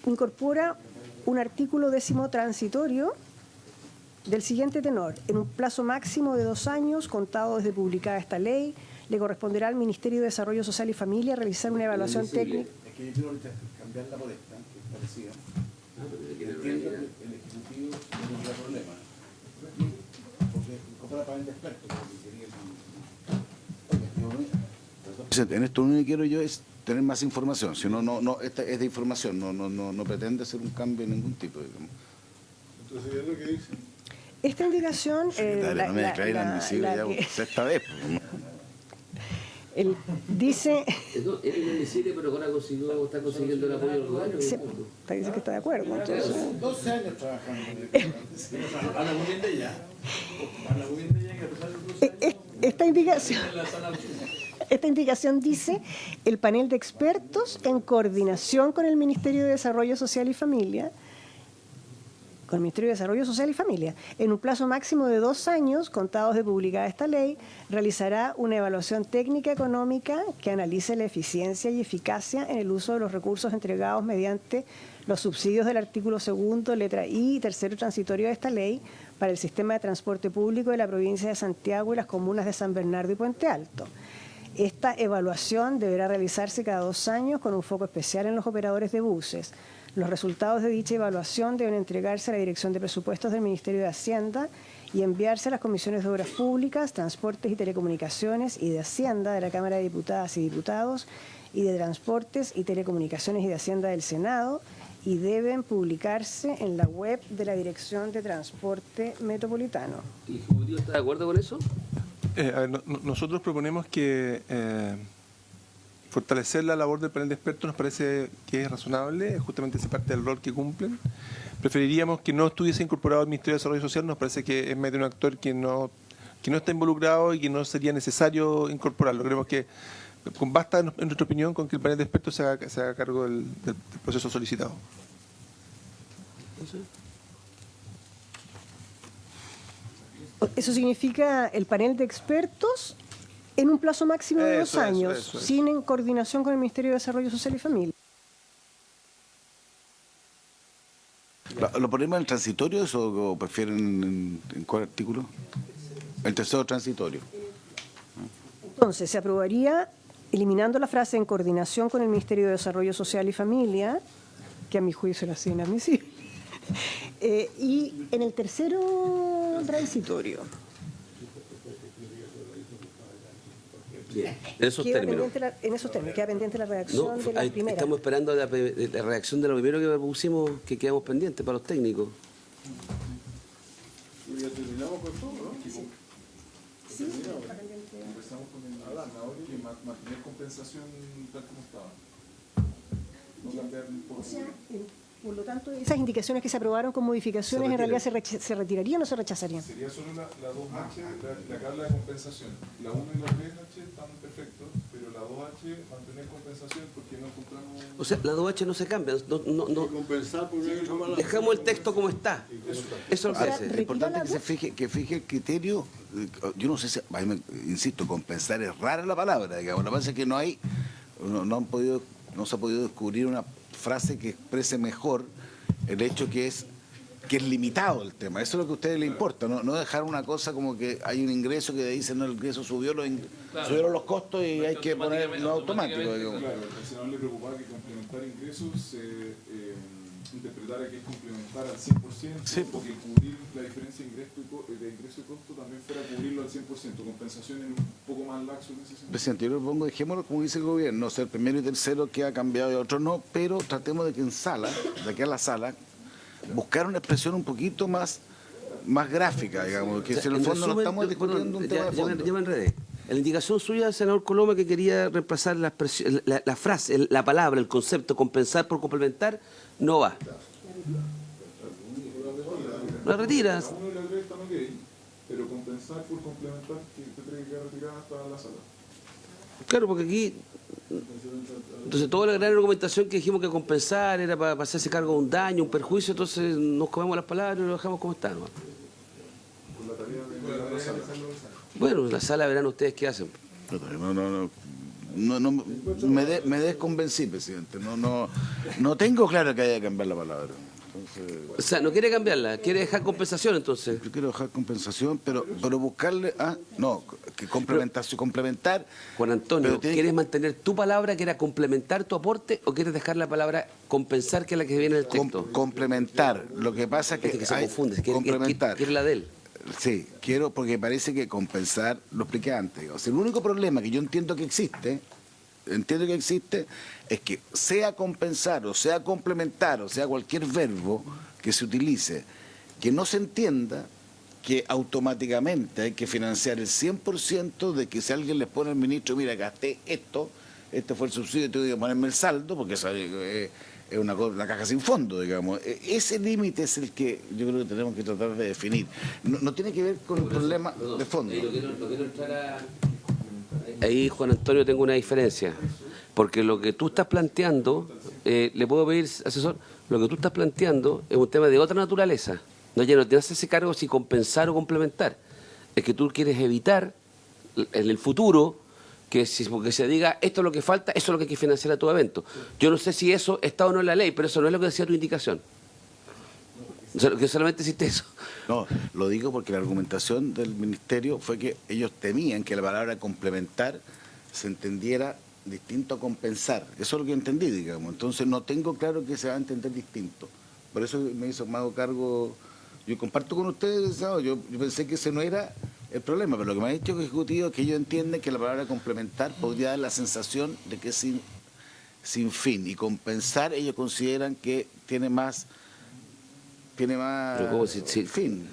incorpora un artículo 10º transitorio del siguiente tenor: en un plazo máximo de 2 años, contado desde publicada esta ley, le corresponderá al Ministerio de Desarrollo Social y Familia realizar una evaluación técnica. Es que yo quiero cambiarla por esta, que es parecida. Entiendo que el Ejecutivo no tendrá problema. Porque compara para el experto. En esto lo único que quiero yo es tener más información. Si no, esta es de información, no pretende hacer un cambio de ningún tipo. Digamos. Entonces, ¿qué es lo que dice? Esta indicación... No me declaré inadmisible ya por sexta vez. dice... Es inadmisible, pero ahora está consiguiendo el apoyo del gobierno. Dice que está de acuerdo. Entonces, 12 años trabajando. Habla muy bien de ella. Habla muy bien de ella que a pesar de los esta indicación dice: el panel de expertos, en coordinación con el Ministerio de Desarrollo Social y Familia, en un plazo máximo de 2 años, contados de publicada esta ley, realizará una evaluación técnica económica que analice la eficiencia y eficacia en el uso de los recursos entregados mediante los subsidios del artículo 2, letra I y 3º transitorio de esta ley para el sistema de transporte público de la provincia de Santiago y las comunas de San Bernardo y Puente Alto. Esta evaluación deberá realizarse cada 2 años con un foco especial en los operadores de buses. Los resultados de dicha evaluación deben entregarse a la Dirección de Presupuestos del Ministerio de Hacienda y enviarse a las Comisiones de Obras Públicas, Transportes y Telecomunicaciones y de Hacienda de la Cámara de Diputadas y Diputados y de Transportes y Telecomunicaciones y de Hacienda del Senado, y deben publicarse en la web de la Dirección de Transporte Metropolitano. ¿El Ejecutivo está de acuerdo con eso? Nosotros proponemos que fortalecer la labor del panel de expertos nos parece que es razonable, justamente se parte del rol que cumplen. Preferiríamos que no estuviese incorporado el Ministerio de Desarrollo Social, nos parece que es medio un actor que no está involucrado y que no sería necesario incorporarlo. Creemos que basta, en nuestra opinión, con que el panel de expertos se haga cargo del proceso solicitado. Eso significa el panel de expertos en un plazo máximo de 2 años, sin coordinación con el Ministerio de Desarrollo Social y Familia. ¿Lo ponemos en el transitorio o prefieren en cuál artículo? El tercero transitorio. Entonces, se aprobaría eliminando la frase en coordinación con el Ministerio de Desarrollo Social y Familia, que a mi juicio era así inadmisible, y en el tercero transitorio. Bien, en esos términos. En esos términos, queda pendiente la redacción de la primera. Estamos esperando la reacción de lo primero que pusimos, que quedamos pendientes para los técnicos. Ya terminamos con todo, ¿no? Conversamos con el senador que mantener compensación tal como estaba. No cambiar un poco. Por lo tanto, esas indicaciones que se aprobaron con modificaciones en realidad se retirarían o se rechazarían. Sería solo la 2H, la que habla de compensación. La 1 y la 3H están perfectos, pero la 2H mantener compensación porque no encontramos... O sea, la 2H no se cambia. Compensar por una Dejamos el texto como está. Eso es lo que hace. Es importante que fije el criterio. Yo no sé si, insisto, compensar es rara la palabra, digamos. Lo que pasa es que no se ha podido descubrir una frase que exprese mejor el hecho que es limitado el tema. Eso es lo que a ustedes les importa, no dejar una cosa como que hay un ingreso que dicen no, el ingreso subieron los costos y hay que ponerlo automático. Claro, al senador le preocupaba que complementar ingresos se interpretara que es complementar al 100%, sí, o que cubrir la diferencia de ingreso y costo también fuera cubrirlo al 100%. Compensación es un poco más laxo en ese sentido. Presidente, yo le propongo, dejémoslo como dice el gobierno, o sea, el primero y tercero que ha cambiado y otro no, pero tratemos de que de aquí a la sala, buscar una expresión un poquito más gráfica, digamos, que en el fondo no estamos discutiendo un tema de fondo. Ya me enredé. La indicación suya del senador Coloma que quería reemplazar la frase, la palabra, el concepto compensar por complementar, no va. La retira. La 1 y la 3 están ok, pero compensar por complementar, que usted cree que queda retirada hasta la sala. Claro, porque aquí... Entonces toda la gran argumentación que dijimos que compensar era para hacerse cargo de un daño, un perjuicio, entonces nos comemos las palabras y lo dejamos como está, ¿no? Con la tarea de la sala. Bueno, la sala verán ustedes qué hacen. Me desconvencí, presidente. No tengo claro que haya que cambiar la palabra. Entonces, O sea, no quiere cambiarla, quiere dejar compensación entonces. yo quiero dejar compensación, pero buscarle... complementar... Juan Antonio, pero tiene ¿quieres mantener tu palabra que era complementar tu aporte o quieres dejar la palabra compensar que es la que viene en el texto? complementar. Lo que pasa es que... Se confunde, quiere la de él. Sí, quiero, porque parece que compensar, lo expliqué antes. O sea, el único problema que yo entiendo que existe es que sea compensar o sea complementar o sea cualquier verbo que se utilice, que no se entienda que automáticamente hay que financiar el 100% de que si alguien les pone al ministro, mira, gasté esto, este fue el subsidio, tengo que ponerme el saldo, porque eso es una caja sin fondo, digamos. Ese límite es el que yo creo que tenemos que tratar de definir. No tiene que ver con el problema de fondo. Ahí, Juan Antonio, tengo una diferencia. Porque lo que tú estás planteando, le puedo pedir, asesor, lo que tú estás planteando es un tema de otra naturaleza. No, ya no te haces ese cargo si compensar o complementar. Es que tú quieres evitar en el futuro porque se diga esto es lo que falta, eso es lo que hay que financiar a tu evento. Yo no sé si eso está o no en la ley, pero eso no es lo que decía tu indicación. O sea, que solamente existe eso. No, lo digo porque la argumentación del ministerio fue que ellos temían que la palabra complementar se entendiera distinto a compensar. Eso es lo que entendí, digamos. Entonces no tengo claro que se va a entender distinto. Por eso me hago cargo. Yo comparto con ustedes, ¿sabes? Yo pensé que ese no era el problema, pero lo que me ha dicho el Ejecutivo es que ellos entienden que la palabra complementar podría dar la sensación de que es sin fin. Y compensar ellos consideran que tiene más fin.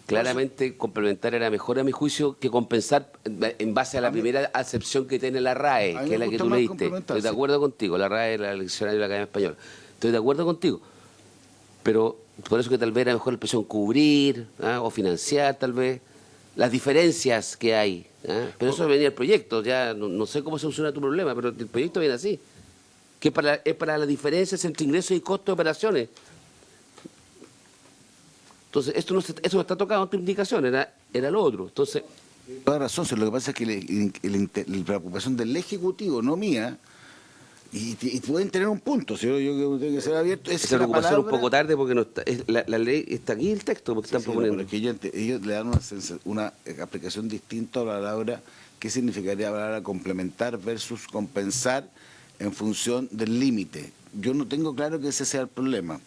Claramente complementar era mejor a mi juicio que compensar en base a la primera acepción que tiene la RAE, que es la que tú leíste. Estoy de acuerdo contigo, la RAE es la diccionario de la Academia Española. Estoy de acuerdo contigo. Pero por eso que tal vez era mejor la expresión cubrir o financiar, tal vez, las diferencias que hay. Pero eso venía el proyecto, ya no sé cómo soluciona tu problema, pero el proyecto viene así. Que es para las diferencias entre ingresos y costos de operaciones. Entonces, eso no está tocado en tu indicación, era lo otro. Entonces, toda razón, lo que pasa es que la preocupación del Ejecutivo, no mía, y pueden tener un punto, si yo tengo que ser abierto. Esa preocupación un poco tarde porque no está, la ley está aquí, el texto, porque están proponiendo. Pero es que ellos le dan una aplicación distinta a la palabra, ¿qué significaría la palabra complementar versus compensar en función del límite? Yo no tengo claro que ese sea el problema,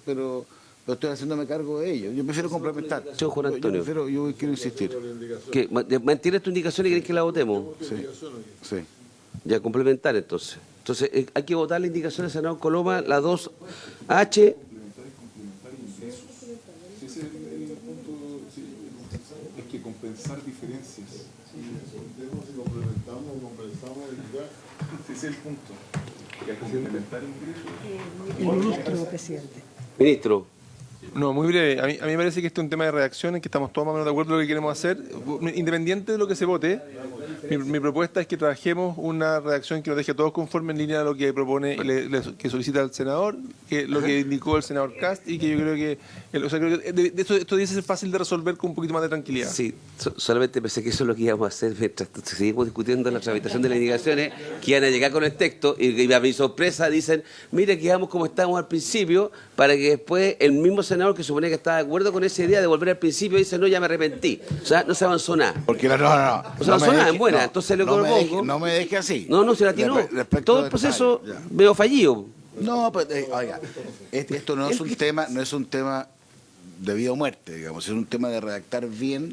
pero estoy haciéndome cargo de ello. Yo prefiero complementar. Juan Antonio. Yo quiero insistir. ¿Mantienes tu indicación y querés que la votemos? Sí. Ya, complementar entonces. Entonces, hay que votar la indicación del senador Coloma, la 2H. Ese es el punto, es que compensar diferencias. Vemos si complementamos o compensamos y ya. Ese es el punto. Que hay que complementar ingresos. El ministro, presidente. Ministro. No, muy breve. A mí me parece que este es un tema de redacción en que estamos todos más o menos de acuerdo en lo que queremos hacer. Independiente de lo que se vote, mi propuesta es que trabajemos una redacción que nos deje a todos conformes en línea a lo que propone, que solicita el senador, que lo que indicó el senador Cast, y que yo creo que, esto dice ser fácil de resolver con un poquito más de tranquilidad. Sí, solamente pensé que eso es lo que íbamos a hacer mientras seguimos discutiendo la tramitación de las indicaciones, que iban a llegar con el texto y a mi sorpresa dicen, mire, quedamos como estábamos al principio, para que después el mismo senador que supone que estaba de acuerdo con esa idea de volver al principio dice, no, ya me arrepentí. O sea, no se avanzó nada. Porque no se avanzó nada, en buena. Entonces lo que propongo... No me deje así. No, se la tiró. Todo el proceso veo fallido. No, pues, oiga, esto no es un tema, de vida o muerte, digamos, es un tema de redactar bien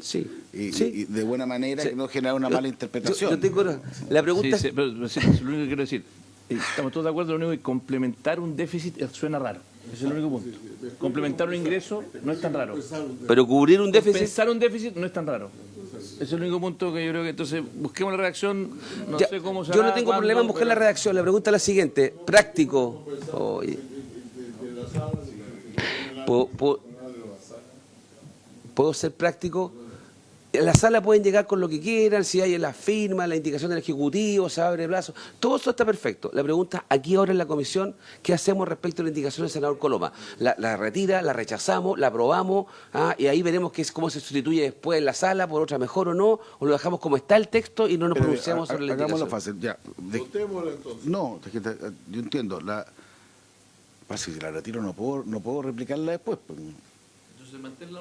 y de buena manera, que no genera una mala interpretación. Yo tengo la pregunta... Sí, pero lo único que quiero decir, estamos todos de acuerdo, lo único que complementar un déficit suena raro. Ese es el único punto. Complementar un ingreso no es tan raro. Pero cubrir un déficit... Compensar un déficit no es tan raro. Ese es el único punto que yo creo que entonces busquemos la redacción, no sé cómo se Yo no tengo problema en buscar la redacción, la pregunta es la siguiente, práctico. ¿Puedo ser práctico? En la sala pueden llegar con lo que quieran, si hay la firma, la indicación del Ejecutivo, se abre plazo, todo eso está perfecto. La pregunta aquí ahora en la comisión, ¿qué hacemos respecto a la indicación del senador Coloma? ¿La retira, la rechazamos, la aprobamos? Y ahí veremos cómo se sustituye después en la sala, por otra mejor o no, o lo dejamos como está el texto y no nos pronunciamos sobre la indicación. Hagámoslo fácil, ya. Votémoslo entonces. No, yo entiendo. Si la retiro no puedo replicarla después. Pues.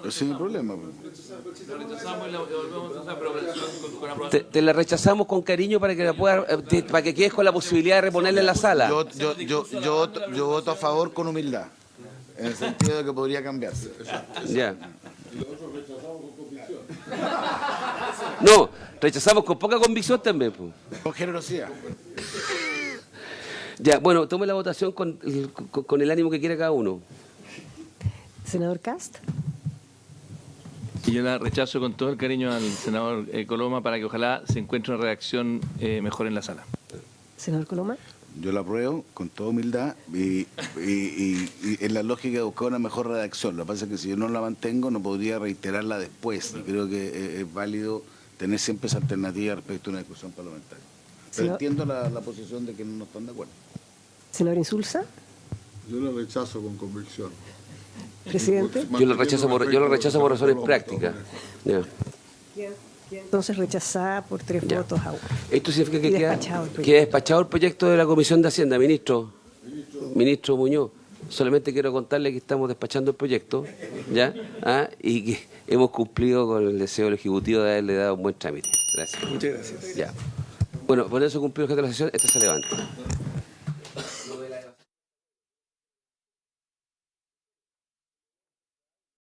Sin problema. Te la rechazamos con cariño para que la para que quedes con la posibilidad de reponerla en la sala. Yo voto a favor con humildad, en el sentido de que podría cambiarse. Ya. No, rechazamos con poca convicción también. Con generosidad. Ya, bueno, tome la votación con el ánimo que quiera cada uno. Senador Cast. Y yo la rechazo con todo el cariño al senador Coloma para que ojalá se encuentre una redacción mejor en la sala. Senador Coloma. Yo la apruebo con toda humildad y en la lógica de buscar una mejor redacción. Lo que pasa es que si yo no la mantengo no podría reiterarla después y creo que es válido tener siempre esa alternativa respecto a una discusión parlamentaria. Pero entiendo la posición de que no están de acuerdo. Senador Insulza. Yo lo rechazo con convicción. Presidente. Yo lo rechazo por razones prácticas. Ya. Entonces rechazada por 3 votos a 1. Esto significa que queda despachado el proyecto de la Comisión de Hacienda, ministro Muñoz. Solamente quiero contarle que estamos despachando el proyecto, ¿ya? Y que hemos cumplido con el deseo del Ejecutivo de haberle dado un buen trámite. Gracias. Muchas gracias. Ya. Bueno, por eso cumplió el objeto de la sesión, esta se levanta.